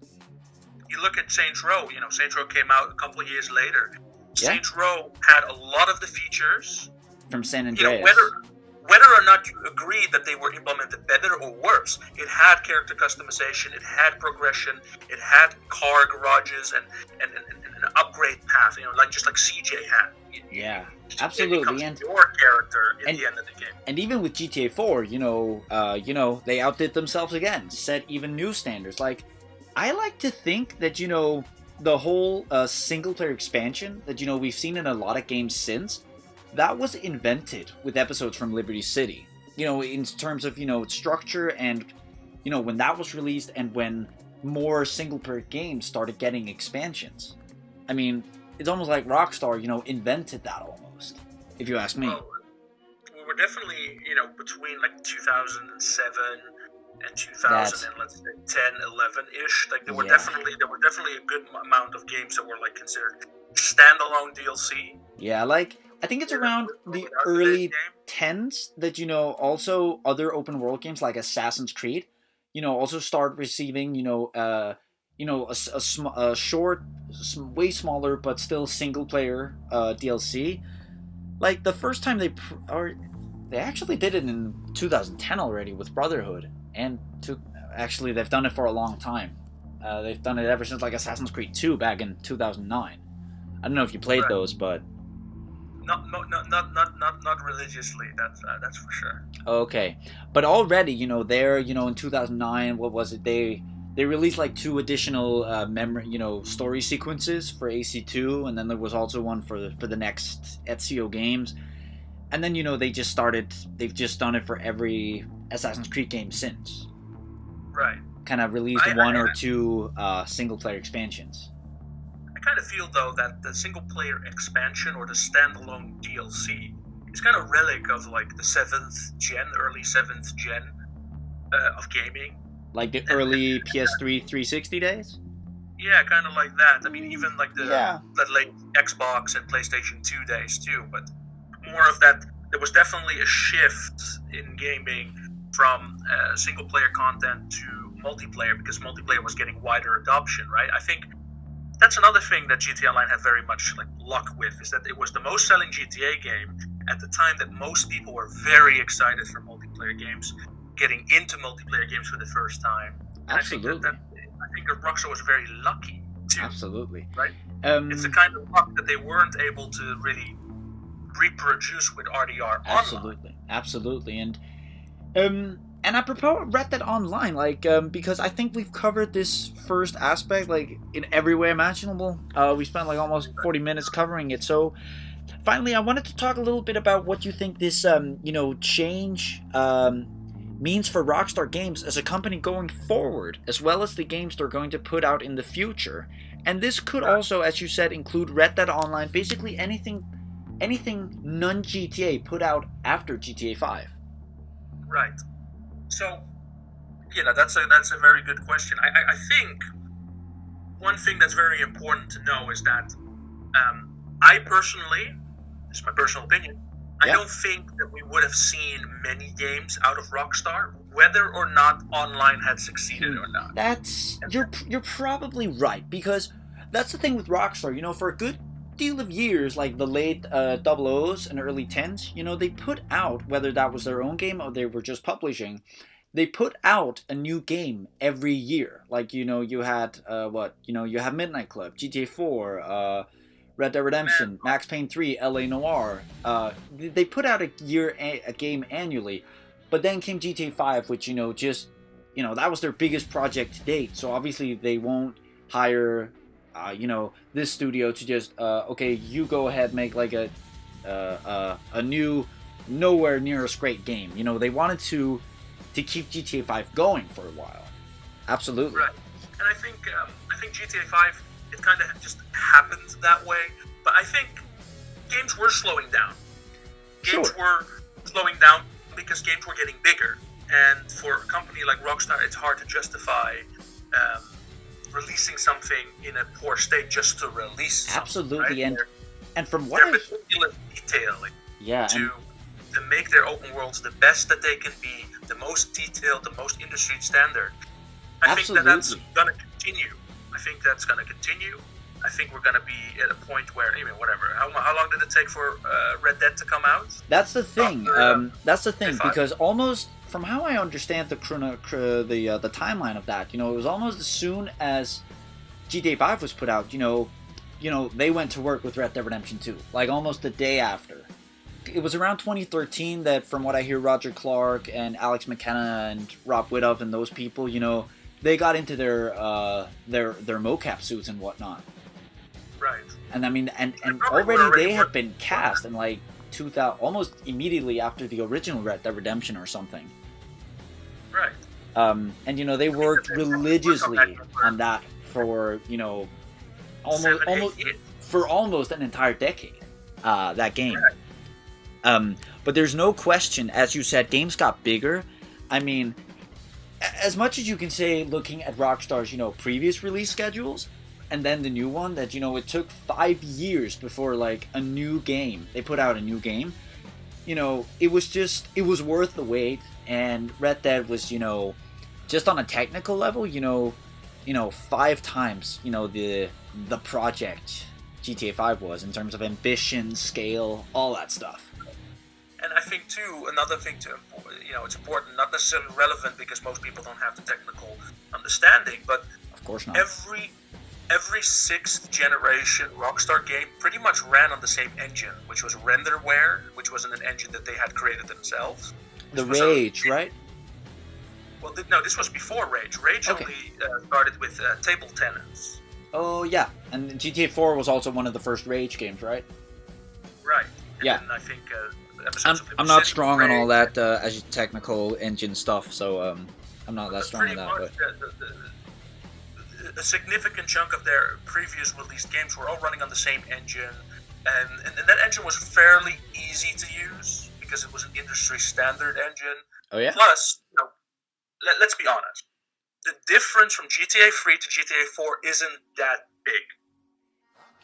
[SPEAKER 2] You look at Saints Row. Saints Row came out a couple of years later. Saints Row had a lot of the features
[SPEAKER 1] from San Andreas.
[SPEAKER 2] Whether or not you agree that they were implemented better or worse, it had character customization, it had progression, it had car garages and an upgrade path. Just like CJ had.
[SPEAKER 1] Yeah, absolutely.
[SPEAKER 2] And your character at the end of the game.
[SPEAKER 1] And even with GTA 4, they outdid themselves again, set even new standards. Like, I like to think that the whole single-player expansion that we've seen in a lot of games since, that was invented with episodes from Liberty City. In terms of structure and when that was released and when more single-player games started getting expansions. I mean, it's almost like Rockstar, invented that almost, if you ask me.
[SPEAKER 2] Well, we're definitely, between like 2007 and 2000 and let's say 10, 11-ish. Like there were definitely a good amount of games that were like considered standalone DLC.
[SPEAKER 1] Yeah, like I think it's around the early 10s that also other open world games like Assassin's Creed, also start receiving a short, way smaller but still single player DLC. Like the first time they actually did it in 2010 already with Brotherhood, and actually they've done it for a long time. They've done it ever since like Assassin's Creed 2 back in 2009. I don't know if you played those, but
[SPEAKER 2] not religiously. That's for sure.
[SPEAKER 1] Okay, but already there in 2009, what was it? They released like 2 additional story sequences for AC2, and then there was also one for the next Ezio games. And then they've just done it for every Assassin's Creed game since.
[SPEAKER 2] Right.
[SPEAKER 1] Kind of released one or two single player expansions.
[SPEAKER 2] I kind of feel though that the single player expansion or the standalone DLC is kind of relic of like the early 7th gen of gaming. Like
[SPEAKER 1] the early PS3 360 days?
[SPEAKER 2] Yeah, kind of like that. I mean, even like the late Xbox and PlayStation 2 days too, but more of that. There was definitely a shift in gaming from single-player content to multiplayer because multiplayer was getting wider adoption, right? I think that's another thing that GTA Online had very much like luck with, is that it was the most-selling GTA game at the time that most people were very excited for multiplayer games, getting into multiplayer games for the first time. And
[SPEAKER 1] absolutely.
[SPEAKER 2] I think that Rockstar was very lucky too.
[SPEAKER 1] Absolutely.
[SPEAKER 2] Right? It's the kind of luck that they weren't able to really reproduce with RDR Online.
[SPEAKER 1] Absolutely. And apropos Red Dead Online, like because I think we've covered this first aspect like in every way imaginable. We spent like almost 40 minutes covering it. So finally, I wanted to talk a little bit about what you think this change means for Rockstar Games as a company going forward, as well as the games they're going to put out in the future. And this could also, as you said, include Red Dead Online, basically anything non-GTA put out after GTA 5.
[SPEAKER 2] Right. So, that's a very good question. I think one thing that's very important to know is that I personally, this is my personal opinion, I don't think that we would have seen many games out of Rockstar, whether or not online had succeeded or not.
[SPEAKER 1] You're probably right, because that's the thing with Rockstar. For a good deal of years, like the late 00s and early 10s, they put out, whether that was their own game or they were just publishing, they put out a new game every year. Like, you had you had Midnight Club, GTA 4, Red Dead Redemption, Max Payne 3, LA Noire. They put out a game annually, but then came GTA 5, which that was their biggest project to date. So obviously they won't hire this studio to just okay, you go ahead, make like a new nowhere near as great game. They wanted to keep GTA 5 going for a while. Absolutely.
[SPEAKER 2] Right. And I think GTA 5, it kind of just happened that way. But I think games were slowing down. Games were slowing down because games were getting bigger. And for a company like Rockstar, it's hard to justify releasing something in a poor state just to release something.
[SPEAKER 1] Absolutely.
[SPEAKER 2] Right?
[SPEAKER 1] And from what
[SPEAKER 2] they're meticulous detailing to make their open worlds the best that they can be, the most detailed, the most industry standard. I think that's going to continue. I think we're going to be at a point where, whatever. How long did it take for Red Dead to come out?
[SPEAKER 1] That's the thing. Because almost, from how I understand the timeline of that, it was almost as soon as GTA 5 was put out, they went to work with Red Dead Redemption 2, like almost the day after. It was around 2013 that, from what I hear, Roger Clark and Alex McKenna and Rob Whittoff and those people, they got into their mocap suits and whatnot.
[SPEAKER 2] Right.
[SPEAKER 1] And I mean, and already they had been cast in like 2000, almost immediately after the original Red Dead Redemption or something.
[SPEAKER 2] Right.
[SPEAKER 1] And they worked religiously on that for almost an entire decade. That game.
[SPEAKER 2] Right.
[SPEAKER 1] But there's no question, as you said, games got bigger. I mean, as much as you can say, looking at Rockstar's previous release schedules, and then the new one, that it took 5 years before like a new game they put out a new game. It was worth the wait, and Red Dead was just on a technical level 5 times the project GTA 5 was in terms of ambition, scale, all that stuff.
[SPEAKER 2] And I think too, another thing it's important, not necessarily relevant because most people don't have the technical understanding, but
[SPEAKER 1] of course not.
[SPEAKER 2] Every 6th generation Rockstar game pretty much ran on the same engine, which was Renderware, which wasn't an engine that they had created themselves.
[SPEAKER 1] The Rage, right?
[SPEAKER 2] Well, no, this was before Rage. Rage only started with Table Tenants.
[SPEAKER 1] Oh, yeah. And GTA 4 was also one of the first Rage games, right?
[SPEAKER 2] Right. And
[SPEAKER 1] yeah.
[SPEAKER 2] I think
[SPEAKER 1] I'm not strong on all that as technical engine stuff, so I'm not that strong on that. But
[SPEAKER 2] a significant chunk of their previous released games were all running on the same engine, and that engine was fairly easy to use because it was an industry standard engine.
[SPEAKER 1] Oh yeah.
[SPEAKER 2] Plus, let's be honest, the difference from GTA 3 to GTA 4 isn't that big.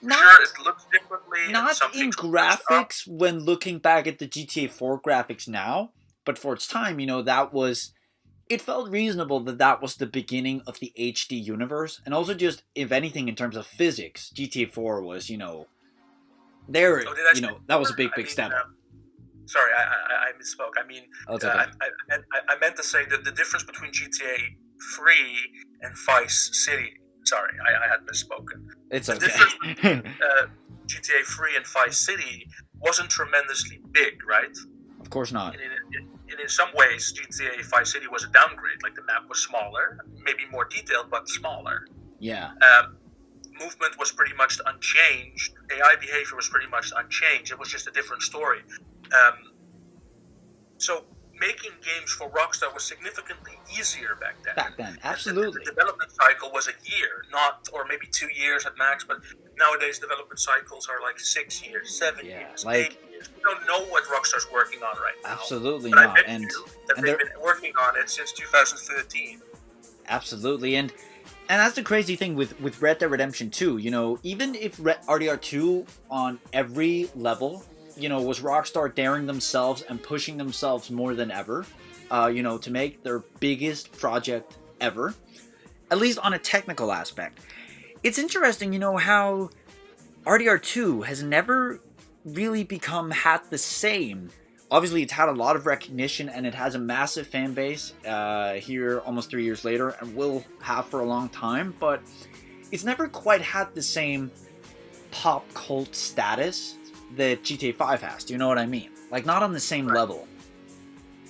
[SPEAKER 2] Sure, it looks differently.
[SPEAKER 1] Not in graphics when looking back at the GTA 4 graphics now, but for its time, it felt reasonable that was the beginning of the HD universe, and also just, if anything, in terms of physics, GTA 4 was, that was a big step.
[SPEAKER 2] Sorry, I misspoke. I mean,
[SPEAKER 1] okay.
[SPEAKER 2] I meant to say that the difference between GTA 3 and Vice City. Sorry, I had misspoken.
[SPEAKER 1] It's
[SPEAKER 2] okay.
[SPEAKER 1] The
[SPEAKER 2] difference between GTA 3 and Vice City wasn't tremendously big, right?
[SPEAKER 1] Of course not.
[SPEAKER 2] And in some ways, GTA Vice City was a downgrade. Like, the map was smaller, maybe more detailed, but smaller.
[SPEAKER 1] Yeah.
[SPEAKER 2] Movement was pretty much unchanged. AI behavior was pretty much unchanged. It was just a different story. So making games for Rockstar was significantly easier back then.
[SPEAKER 1] Absolutely.
[SPEAKER 2] The development cycle was a year, or maybe 2 years at max, but nowadays development cycles are like 6 years, 7 years, 8 years. We don't know what Rockstar's working on right now.
[SPEAKER 1] Absolutely
[SPEAKER 2] but
[SPEAKER 1] not.
[SPEAKER 2] I bet they've been working on it since 2013.
[SPEAKER 1] Absolutely, and that's the crazy thing with Red Dead Redemption 2. Even if RDR2 on every level, was Rockstar daring themselves and pushing themselves more than ever, to make their biggest project ever, at least on a technical aspect. It's interesting, how RDR2 has never really had the same. Obviously, it's had a lot of recognition, and it has a massive fan base here almost 3 years later, and will have for a long time, but it's never quite had the same pop cult status that GTA 5 has. Do you know what I mean? Like, not on the same level.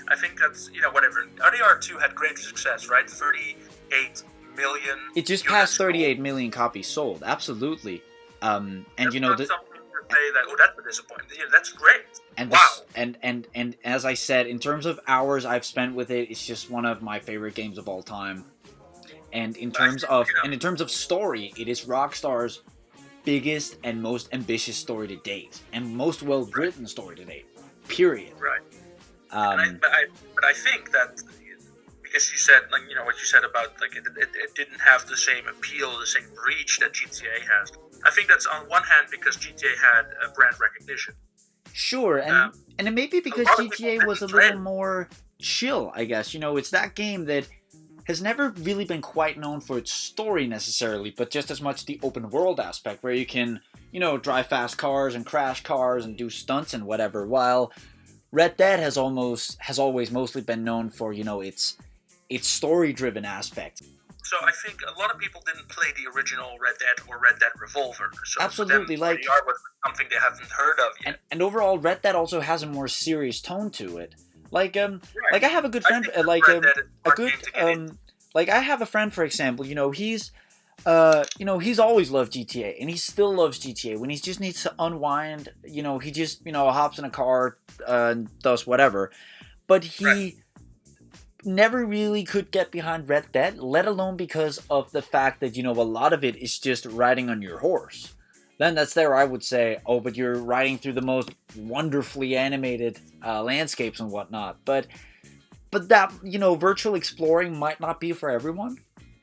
[SPEAKER 2] I think that's, whatever. RDR 2 had great success, right? 38 million.
[SPEAKER 1] It just passed 38 million copies sold. Absolutely. And
[SPEAKER 2] that's
[SPEAKER 1] you know,
[SPEAKER 2] not something to say that, that's a disappointment. That's great.
[SPEAKER 1] And
[SPEAKER 2] wow.
[SPEAKER 1] And as I said, in terms of hours I've spent with it, it's just one of my favorite games of all time. And in terms of story, it is Rockstar's biggest and most ambitious story to date, and most well-written story to date. Period.
[SPEAKER 2] Right. But I think that, because you said, what you said about, it didn't have the same appeal, the same reach that GTA has. I think that's on one hand because GTA had brand recognition.
[SPEAKER 1] Sure, and it may be because GTA was a little more chill, I guess. It's that game that has never really been quite known for its story necessarily, but just as much the open world aspect, where you can, drive fast cars and crash cars and do stunts and whatever, while Red Dead has always mostly been known for, its story-driven aspect.
[SPEAKER 2] So I think a lot of people didn't play the original Red Dead or Red Dead Revolver. So
[SPEAKER 1] absolutely,
[SPEAKER 2] like RDR was something they haven't heard of yet.
[SPEAKER 1] And overall, Red Dead also has a more serious tone to it. Like I have a good friend, I have a friend, for example, he's always loved GTA, and he still loves GTA. When he just needs to unwind, he just, hops in a car, and does whatever. But he never really could get behind Red Dead, let alone because of the fact that, a lot of it is just riding on your horse. Then that's there I would say, oh, but you're riding through the most wonderfully animated landscapes and whatnot. But that, virtual exploring might not be for everyone.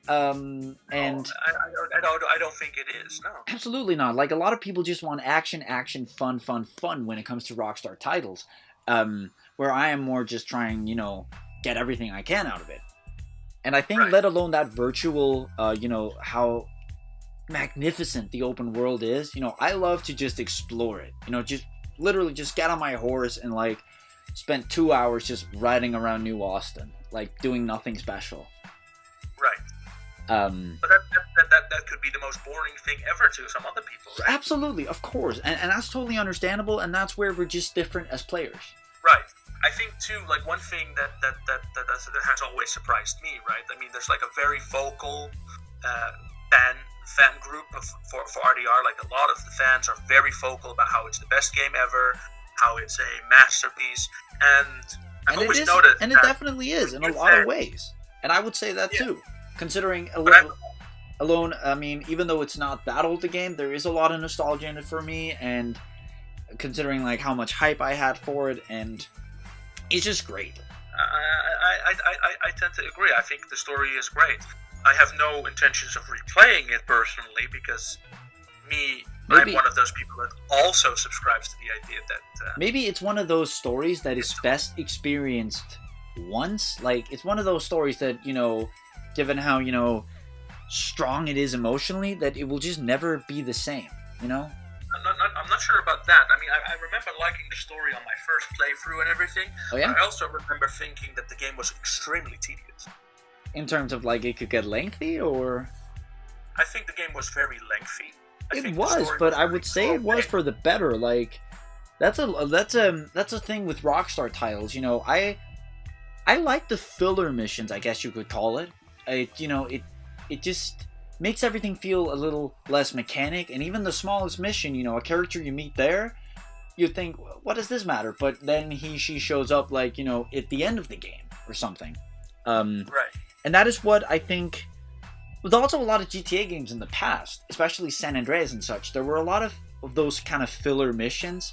[SPEAKER 1] And
[SPEAKER 2] no, I don't think it is, no.
[SPEAKER 1] Absolutely not. Like, a lot of people just want action, fun when it comes to Rockstar titles. Where I am more just trying, get everything I can out of it. And I think let alone that virtual, how magnificent the open world is, I love to just explore it, just literally just get on my horse and spend 2 hours just riding around New Austin, doing nothing special.
[SPEAKER 2] Right. But that could be the most boring thing ever to some other people, right?
[SPEAKER 1] Absolutely, of course, and that's totally understandable, and that's where we're just different as players.
[SPEAKER 2] Right. I think too, one thing that has always surprised me, right? I mean, there's a very vocal fan group for RDR. A lot of the fans are very vocal about how it's the best game ever, how it's a masterpiece, and I've always noticed,
[SPEAKER 1] and it definitely is in a lot of ways. And I would say that too, considering alone. I mean, even though it's not that old a game, there is a lot of nostalgia in it for me, and considering how much hype I had for it, and it's just great.
[SPEAKER 2] I tend to agree. I think the story is great. I have no intentions of replaying it personally because I'm one of those people that also subscribes to the idea that
[SPEAKER 1] maybe it's one of those stories that is best experienced once. It's one of those stories that, given how, strong it is emotionally, that it will just never be the same, I'm
[SPEAKER 2] not sure about that. I mean, I remember liking the story on my first playthrough and everything.
[SPEAKER 1] Oh, yeah?
[SPEAKER 2] But I also remember thinking that the game was extremely tedious.
[SPEAKER 1] In terms of, it could get lengthy, or?
[SPEAKER 2] I think the game was very lengthy.
[SPEAKER 1] It was, but I would say it was for the better. That's a thing with Rockstar titles. I like the filler missions, I guess you could call it. It just makes everything feel a little less mechanic, and even the smallest mission, a character you meet there, you think, what does this matter? But then she shows up at the end of the game or something.
[SPEAKER 2] Right.
[SPEAKER 1] And that is what I think. With also a lot of GTA games in the past, especially San Andreas and such, there were a lot of those kind of filler missions.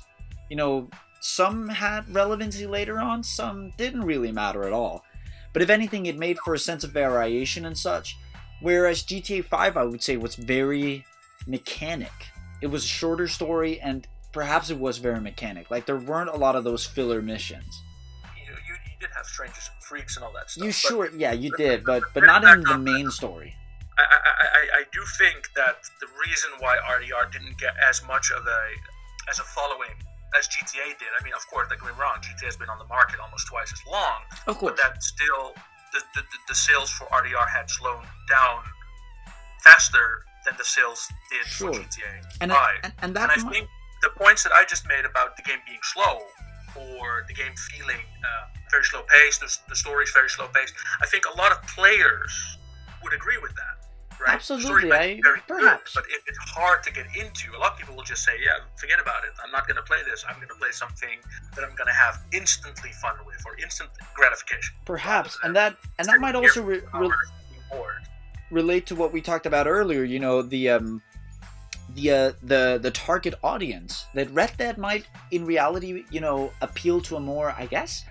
[SPEAKER 1] Some had relevancy later on, some didn't really matter at all. But if anything, it made for a sense of variation and such. Whereas GTA 5, I would say, was very mechanic. It was a shorter story, and perhaps it was very mechanic. There weren't a lot of those filler missions.
[SPEAKER 2] You did have Strangers and Freaks and all that stuff.
[SPEAKER 1] You did, but not in the main story.
[SPEAKER 2] I do think that the reason why RDR didn't get as much of a following as GTA did, I mean, of course, don't get me wrong, GTA has been on the market almost twice as long,
[SPEAKER 1] of course,
[SPEAKER 2] but that still, the sales for RDR had slowed down faster than the sales did
[SPEAKER 1] Sure.
[SPEAKER 2] for GTA
[SPEAKER 1] And
[SPEAKER 2] 5.
[SPEAKER 1] and that
[SPEAKER 2] And I think the points that I just made about the game being slow, or the game feeling very slow paced, the story is very slow paced, I think a lot of players would agree with that. Right?
[SPEAKER 1] Absolutely,
[SPEAKER 2] The story might be very
[SPEAKER 1] perhaps.
[SPEAKER 2] good, but if it's hard to get into, a lot of people will just say, yeah, forget about it. I'm not going to play this. I'm going to play something that I'm going to have instantly fun with, or instant gratification.
[SPEAKER 1] Perhaps, and that might also relate to what we talked about earlier. You know, the target audience, that Red Dead might, in reality, you know, appeal to a more, I guess,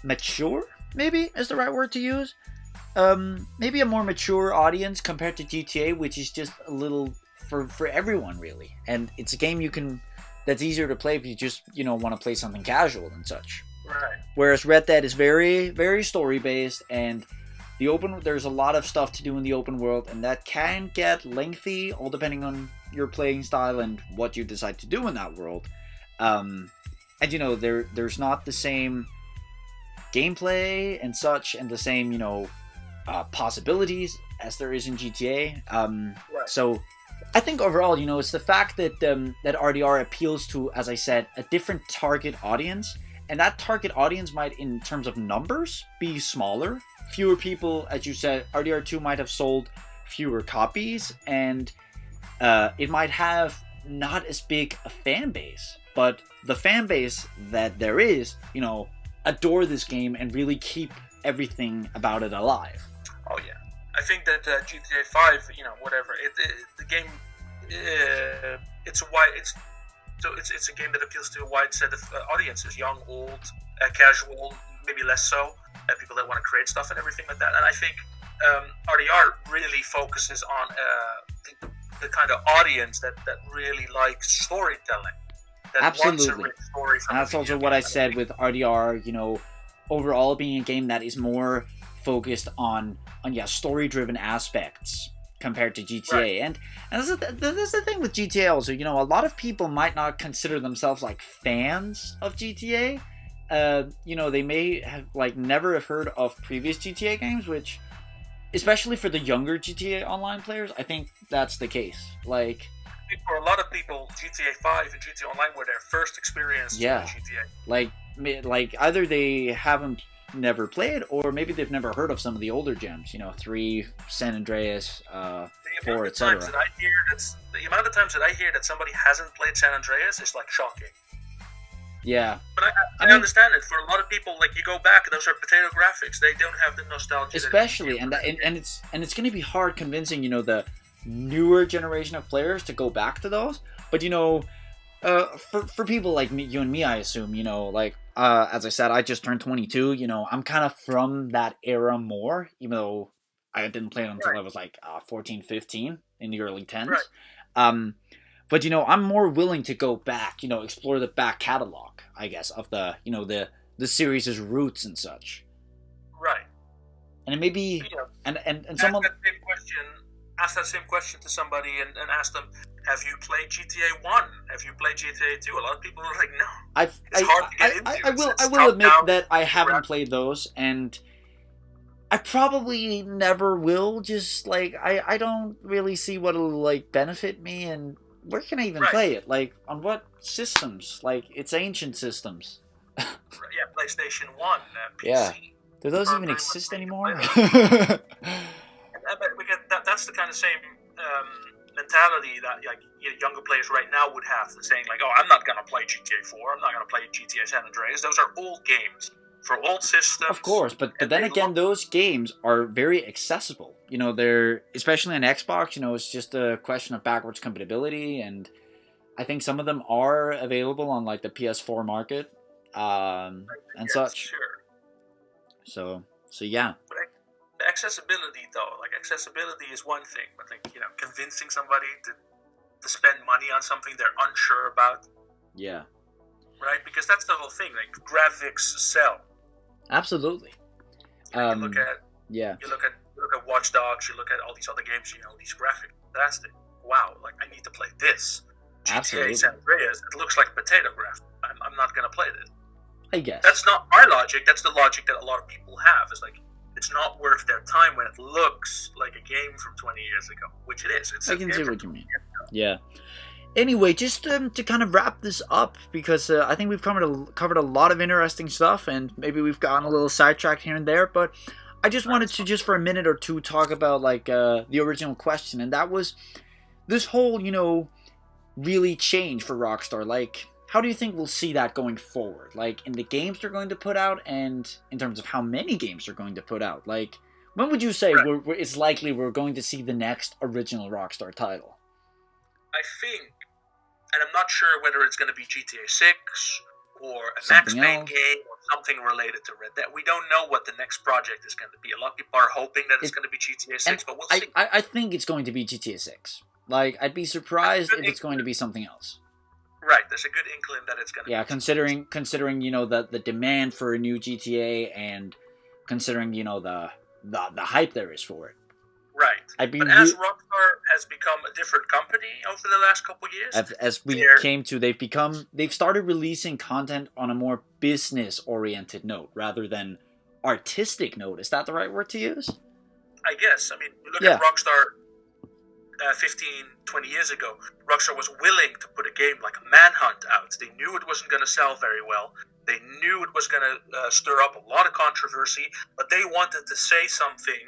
[SPEAKER 1] mature, maybe is the right word to use. Maybe a more mature audience compared to GTA, which is just a little for everyone really, and it's a game that's easier to play if you just, you know, want to play something casual and such.
[SPEAKER 2] Right.
[SPEAKER 1] Whereas Red Dead is very, very story based, and there's a lot of stuff to do in the open world, and that can get lengthy, all depending on your playing style and what you decide to do in that world. And you know, there's not the same gameplay and such, and the same, you know, possibilities as there is in GTA.
[SPEAKER 2] Right.
[SPEAKER 1] So I think overall, you know, it's the fact that that RDR appeals to, as I said, a different target audience, and that target audience might, in terms of numbers, be smaller. Fewer people, as you said, RDR2 might have sold fewer copies, and it might have not as big a fan base, but the fan base that there is, you know, adore this game and really keep everything about it alive.
[SPEAKER 2] Oh yeah, I think that GTA 5, you know, whatever, the game, it's a game that appeals to a wide set of audiences, young, old, casual, maybe less so, people that want to create stuff and everything like that. And I think RDR really focuses on the kind of audience that really likes storytelling. That
[SPEAKER 1] Absolutely.
[SPEAKER 2] wants a rich story from
[SPEAKER 1] And that's
[SPEAKER 2] a
[SPEAKER 1] also
[SPEAKER 2] video
[SPEAKER 1] what
[SPEAKER 2] game.
[SPEAKER 1] I said with RDR, you know, overall being a game that is more focused on story-driven aspects compared to GTA.
[SPEAKER 2] Right.
[SPEAKER 1] And that's the thing with GTA also, you know, a lot of people might not consider themselves like fans of GTA. You know, they may have like never have heard of previous GTA games, which, especially for the younger GTA Online players, I think that's the case. Like,
[SPEAKER 2] I think for a lot of people, GTA 5 and GTA Online were their first experience with GTA.
[SPEAKER 1] Like either they haven't never played, or maybe they've never heard of some of the older gems, you know, 3, San Andreas, 4, etc.
[SPEAKER 2] The amount of times that I hear that somebody hasn't played San Andreas is like shocking.
[SPEAKER 1] Yeah.
[SPEAKER 2] But I mean, understand it. For a lot of people, like, you go back, those are potato graphics. They don't have the nostalgia.
[SPEAKER 1] Especially, and it's going to be hard convincing, you know, the newer generation of players to go back to those. But, you know, for people like me, you and me, I assume, you know, like, as I said, I just turned 22, you know, I'm kind of from that era more, even though I didn't play it until I was like 14, 15 in the early 10s.
[SPEAKER 2] Right.
[SPEAKER 1] But, you know, I'm more willing to go back, you know, explore the back catalog, I guess, of the, you know, the series' roots and such.
[SPEAKER 2] Right.
[SPEAKER 1] And it may be, and someone...
[SPEAKER 2] Ask that same question to somebody and ask them, have you played GTA 1? Have you played GTA 2? A lot of people are like, no. It's hard to get into.
[SPEAKER 1] I will admit that I haven't played those, and I probably never will. Just, like, I don't really see what will, like, benefit me, and where can I even play it? Like, on what systems? Like, it's ancient systems.
[SPEAKER 2] Yeah, PlayStation 1, PC.
[SPEAKER 1] Yeah. Do those even exist anymore?
[SPEAKER 2] But that's the kind of same mentality that, like, younger players right now would have, saying like, oh, I'm not going to play GTA 4, I'm not going to play GTA San Andreas. Those are old games for old systems.
[SPEAKER 1] Of course, but then again, those games are very accessible. You know, they're, especially on Xbox, you know, it's just a question of backwards compatibility, and I think some of them are available on, like, the PS4 market, and such.
[SPEAKER 2] Sure.
[SPEAKER 1] So yeah.
[SPEAKER 2] But the accessibility, though, like, accessibility is one thing, but, like, you know, convincing somebody to spend money on something they're unsure about.
[SPEAKER 1] Yeah.
[SPEAKER 2] Right? Because that's the whole thing. Like, graphics sell.
[SPEAKER 1] Absolutely.
[SPEAKER 2] You look at Watch Dogs. You look at all these other games. You know, these graphics, fantastic. Wow, like, I need to play this. GTA San Andreas. It looks like a potato graphic. I'm not gonna play this.
[SPEAKER 1] I guess
[SPEAKER 2] that's not my logic. That's the logic that a lot of people have. It's like, it's not worth their time when it looks like a game from 20 years ago, which it is.
[SPEAKER 1] I can see what you mean. Yeah. Anyway, just to kind of wrap this up, because I think we've covered a lot of interesting stuff, and maybe we've gotten a little sidetracked here and there, but I just wanted to, just for a minute or two, talk about like the original question, and that was this whole, really change for Rockstar. Like, how do you think we'll see that going forward? Like, in the games they're going to put out, and in terms of how many games they're going to put out? Like, when would you say it's likely we're going to see the next original Rockstar title?
[SPEAKER 2] I think, and I'm not sure whether it's going to be GTA 6 or a Max Payne game or something related to Red Dead. We don't know what the next project is going to be. A lot of people are hoping that it's going to be GTA 6, but we'll see.
[SPEAKER 1] I think it's going to be GTA 6. Like, I'd be surprised if it's going to be something else.
[SPEAKER 2] Right, there's a good inkling that it's going to be.
[SPEAKER 1] Yeah, considering the demand for a new GTA, and considering the hype there is for it.
[SPEAKER 2] Right. But as Rockstar has become a different company over the last couple of years,
[SPEAKER 1] as we came to, they've started releasing content on a more business-oriented note rather than artistic note. Is that the right word to use?
[SPEAKER 2] I guess. I mean, look at Rockstar 15, 20 years ago. Rockstar was willing to put a game like Manhunt out. They knew it wasn't going to sell very well. They knew it was going to stir up a lot of controversy, but they wanted to say something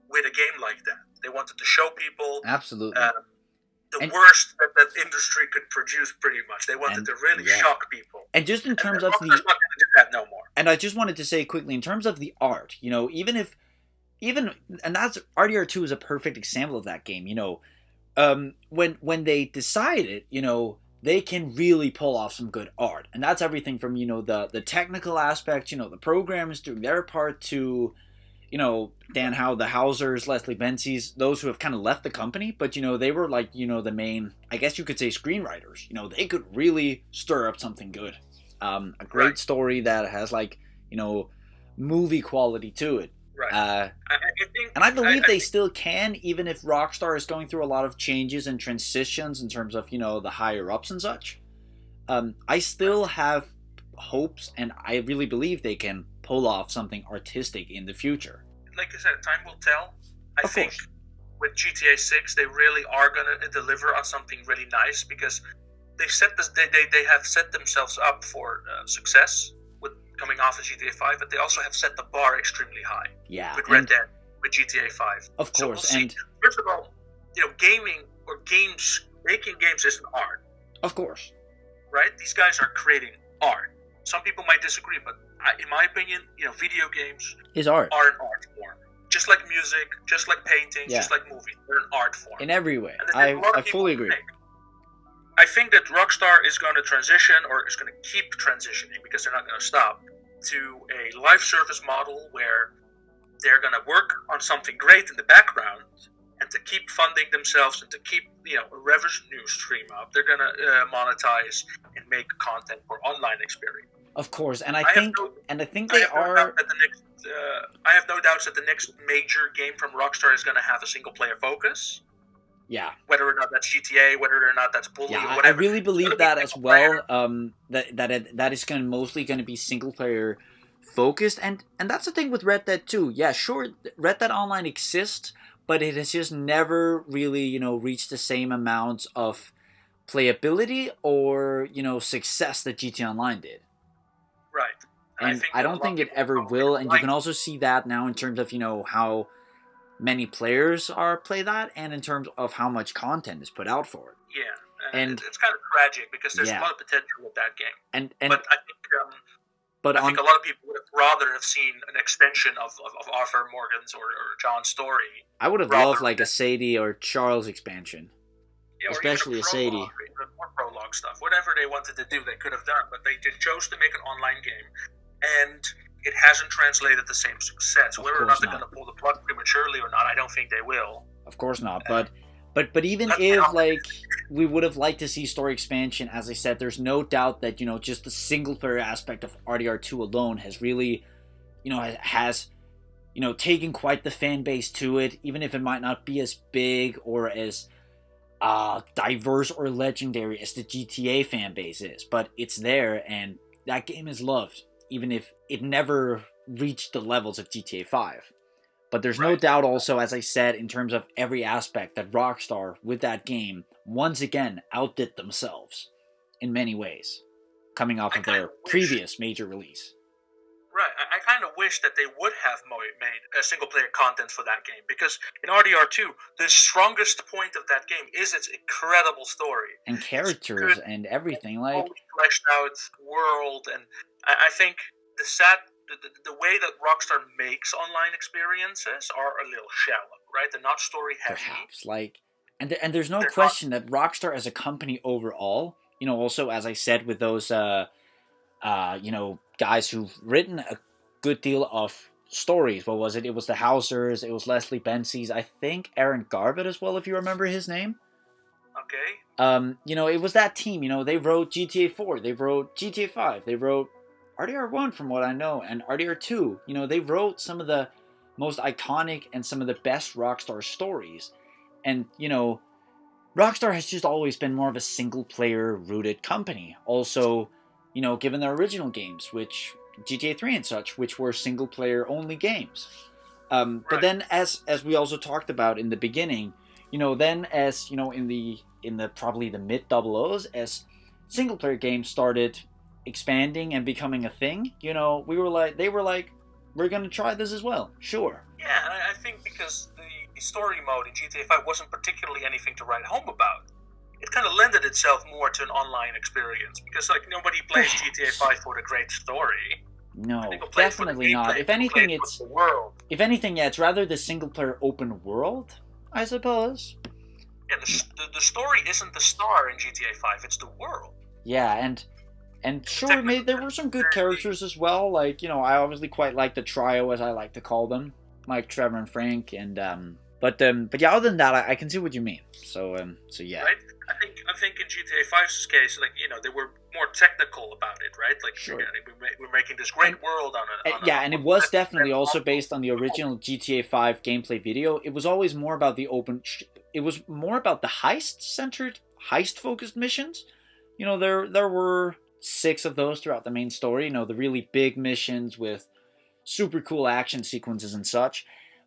[SPEAKER 2] with a game like that. They wanted to show people
[SPEAKER 1] absolutely
[SPEAKER 2] the worst that industry could produce, pretty much. They wanted to really shock people. And
[SPEAKER 1] just in terms of
[SPEAKER 2] not going to do that no more.
[SPEAKER 1] And I just wanted to say quickly, in terms of the art, even and that's RDR2 is a perfect example of that game. When they decided, they can really pull off some good art, and that's everything from the technical aspect, the programmers doing their part, to Dan Howe, the Hausers, Leslie Benzies, those who have kind of left the company, but they were like the main, I guess you could say, screenwriters. They could really stir up something good, a great story that has movie quality to it.
[SPEAKER 2] Right.
[SPEAKER 1] I believe they still can, even if Rockstar is going through a lot of changes and transitions in terms of the higher ups and such. I still have hopes, and I really believe they can pull off something artistic in the future.
[SPEAKER 2] Like I said, time will tell. I think with GTA 6, they really are going to deliver on something really nice, because they have set themselves up for success with coming off of GTA 5, but they also have set the bar extremely high.
[SPEAKER 1] Yeah,
[SPEAKER 2] with Red Dead, with GTA 5.
[SPEAKER 1] Of course.
[SPEAKER 2] So we'll see. And first of all, gaming or making games is an art.
[SPEAKER 1] Of course.
[SPEAKER 2] Right? These guys are creating art. Some people might disagree, but in my opinion, video games
[SPEAKER 1] is art.
[SPEAKER 2] Are an art form. Just like music, just like painting, just like movies, they're an art form.
[SPEAKER 1] In every way. I fully agree.
[SPEAKER 2] I think that Rockstar is going to transition, or is going to keep transitioning, because they're not going to stop, to a live service model where they're going to work on something great in the background, and to keep funding themselves and to keep a revenue stream up, they're going to monetize and make content for online experience.
[SPEAKER 1] Of course, and I think they are.
[SPEAKER 2] I have no doubts that the next major game from Rockstar is going to have a single player focus.
[SPEAKER 1] Yeah.
[SPEAKER 2] Whether or not that's GTA, whether or not that's Bully, or whatever.
[SPEAKER 1] I really believe that as well. That is mostly going to be single player focused, and that's the thing with Red Dead 2. Yeah, sure, Red Dead Online exists, but it has just never really reached the same amount of playability or success that GTA Online did.
[SPEAKER 2] Right.
[SPEAKER 1] And I don't think it ever will. And you can also see that now in terms of how many players play that, and in terms of how much content is put out for it.
[SPEAKER 2] Yeah, and it's kind of tragic, because there's a lot of potential with that game. But I think a lot of people would have rather have seen an extension of Arthur Morgan's or John's story.
[SPEAKER 1] I would have loved like a Sadie or Charles expansion.
[SPEAKER 2] Yeah,
[SPEAKER 1] especially a Sadie.
[SPEAKER 2] More prologue stuff. Whatever they wanted to do, they could have done, but they chose to make an online game, and it hasn't translated the same success. Whether or not they're going to pull the plug prematurely or not, I don't think they will.
[SPEAKER 1] Of course not. But even if we would have liked to see story expansion, as I said, there's no doubt that just the single player aspect of RDR2 alone has really has taken quite the fan base to it, even if it might not be as big or as diverse or legendary as the GTA fan base is, but it's there, and that game is loved, even if it never reached the levels of GTA 5. But there's no doubt also, as I said, in terms of every aspect, that Rockstar, with that game, once again outdid themselves in many ways, coming off of their previous major release.
[SPEAKER 2] Right, I kind of wish that they would have made a single-player content for that game, because in RDR2, the strongest point of that game is its incredible story.
[SPEAKER 1] And characters and everything, like...
[SPEAKER 2] fleshed-out world, and I think the way that Rockstar makes online experiences are a little shallow, right? They're not story-heavy.
[SPEAKER 1] Perhaps, like... And there's no question that Rockstar as a company overall, also, as I said, with those... guys who've written a good deal of stories. What was it? It was the Housers, it was Leslie Benzies, I think Aaron Garbutt as well, if you remember his name.
[SPEAKER 2] Okay.
[SPEAKER 1] It was that team, they wrote GTA 4, they wrote GTA 5, they wrote RDR 1 from what I know, and RDR 2. They wrote some of the most iconic and some of the best Rockstar stories. And, Rockstar has just always been more of a single-player rooted company. Also, given their original games, which GTA 3 and such, which were single-player only games. But then, as we also talked about in the beginning, then as in the probably the mid 00s, as single-player games started expanding and becoming a thing, they were like, we're gonna try this as well. Sure.
[SPEAKER 2] Yeah, I think because the story mode in GTA 5 wasn't particularly anything to write home about. It kind of lended itself more to an online experience, because nobody plays GTA 5 for the great story.
[SPEAKER 1] No, definitely not. If anything, it's rather the single player open world, I suppose.
[SPEAKER 2] Yeah, the story isn't the star in GTA 5; it's the world.
[SPEAKER 1] Yeah, and sure, there were some good characters as well. Like I obviously quite like the trio, as I like to call them, Mike, Trevor, and Frank. And but yeah, other than that, I can see what you mean. So yeah.
[SPEAKER 2] Right? I think in GTA 5's case, they were more technical about it, right? Like,
[SPEAKER 1] sure.
[SPEAKER 2] We're making this great world
[SPEAKER 1] and it was definitely also based on the original GTA 5 gameplay video. It was always more about it was more about the heist-focused missions. There were 6 of those throughout the main story. The really big missions with super cool action sequences and such.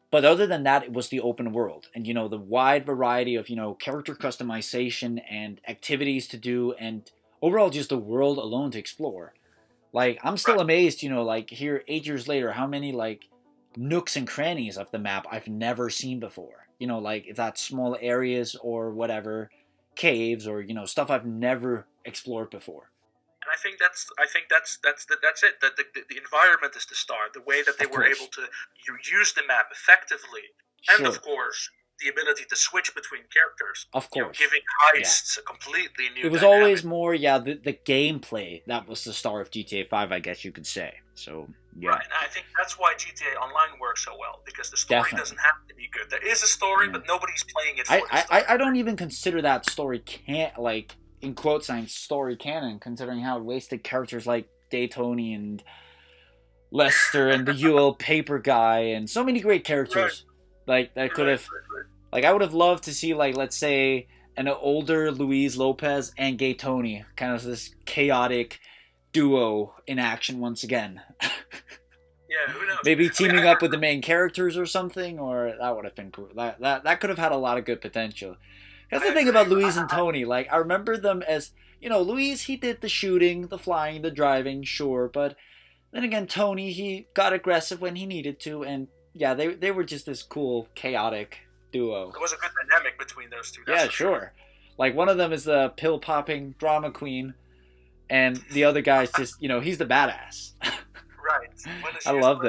[SPEAKER 1] But other than that, it was the open world. And, the wide variety of, character customization and activities to do, and overall just the world alone to explore. Like, I'm still amazed, here 8 years later, how many, nooks and crannies of the map I've never seen before. If that's small areas or whatever, caves or, stuff I've never explored before.
[SPEAKER 2] And I think that's it. That the environment is the star. The way that they were able to use the map effectively, and of course the ability to switch between characters.
[SPEAKER 1] Of course,
[SPEAKER 2] giving heists a completely new.
[SPEAKER 1] It was always more, the gameplay that was the star of GTA 5, I guess you could say. So yeah.
[SPEAKER 2] Right, and I think that's why GTA Online works so well, because the story doesn't have to be good. There is a story, but nobody's playing it for the story.
[SPEAKER 1] I don't even consider that story in quote signs, story canon, considering how it wasted characters like Daytona and Lester and the UL paper guy and so many great characters. That could have, I would have loved to see, let's say, an older Luis Lopez and Gay Tony, kind of this chaotic duo in action once again.
[SPEAKER 2] Yeah, who knows?
[SPEAKER 1] Maybe teaming up with the main characters or something, or that would have been cool. That could have had a lot of good potential. That's the thing about Luis and Tony. I remember them as, Luis, he did the shooting, the flying, the driving, sure. But then again, Tony, he got aggressive when he needed to. And yeah, they were just this cool, chaotic duo.
[SPEAKER 2] There was a good dynamic between those two.
[SPEAKER 1] Yeah, sure. One of them is the pill-popping drama queen. And the other guy's just, he's the badass.
[SPEAKER 2] Right.
[SPEAKER 1] I love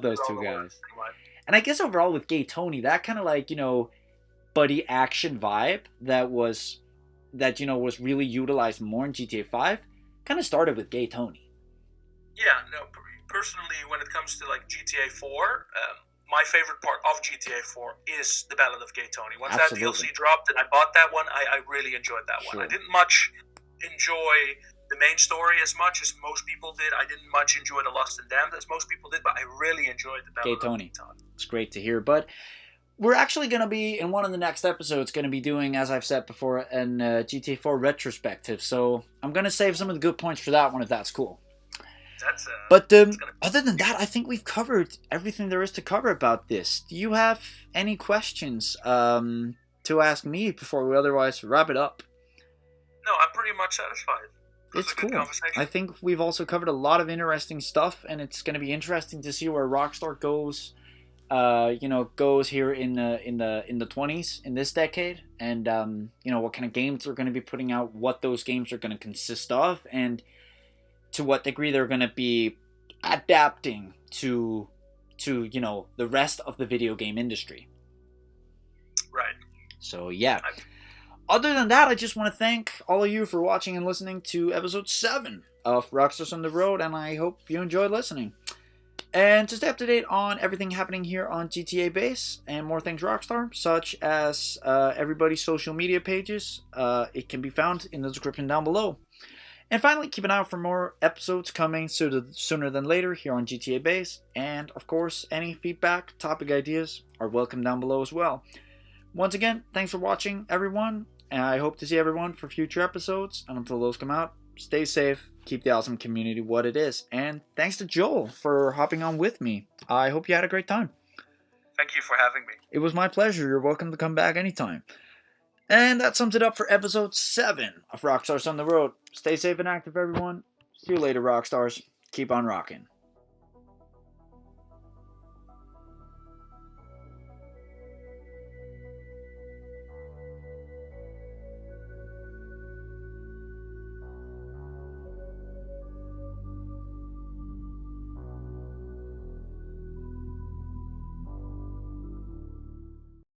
[SPEAKER 1] those two guys. And I guess overall with Gay Tony, that kind of buddy action vibe that was really utilized more in GTA 5 kind of started with Gay Tony.
[SPEAKER 2] Yeah, no, personally, when it comes to GTA 4, my favorite part of GTA 4 is the Ballad of Gay Tony. Once
[SPEAKER 1] Absolutely.
[SPEAKER 2] that DLC dropped and I bought that one, I really enjoyed that one. I didn't much enjoy the main story as much as most people did. I didn't much enjoy the Lost and Damned as most people did, but I really enjoyed the Ballad of Gay Tony.
[SPEAKER 1] It's great to hear, but we're actually going to be, in one of the next episodes, going to be doing, as I've said before, an GTA 4 retrospective. So I'm going to save some of the good points for that one, if that's cool. But
[SPEAKER 2] that's gonna...
[SPEAKER 1] other than that, I think we've covered everything there is to cover about this. Do you have any questions to ask me before we otherwise wrap it up?
[SPEAKER 2] No, I'm pretty much satisfied.
[SPEAKER 1] It's cool. I think we've also covered a lot of interesting stuff, and it's going to be interesting to see where Rockstar goes. Goes here in the 20s in this decade, and what kind of games they're going to be putting out, what those games are going to consist of, and to what degree they're going to be adapting to the rest of the video game industry.
[SPEAKER 2] Right.
[SPEAKER 1] So yeah. Other than that, I just want to thank all of you for watching and listening to episode 7 of Rockstars On The Road, and I hope you enjoyed listening. And to stay up to date on everything happening here on GTABase and more things Rockstar, such as everybody's social media pages, it can be found in the description down below. And finally, keep an eye out for more episodes coming sooner than later here on GTABase. And of course, any feedback, topic ideas are welcome down below as well. Once again, thanks for watching, everyone. And I hope to see everyone for future episodes. And until those come out, stay safe, keep the awesome community what it is. And thanks to Joel for hopping on with me. I hope you had a great time.
[SPEAKER 2] Thank you for having me.
[SPEAKER 1] It was my pleasure. You're welcome to come back anytime. And that sums it up for episode 7 of Rockstars On The Road. Stay safe and active, everyone. See you later, Rockstars. Keep on rocking.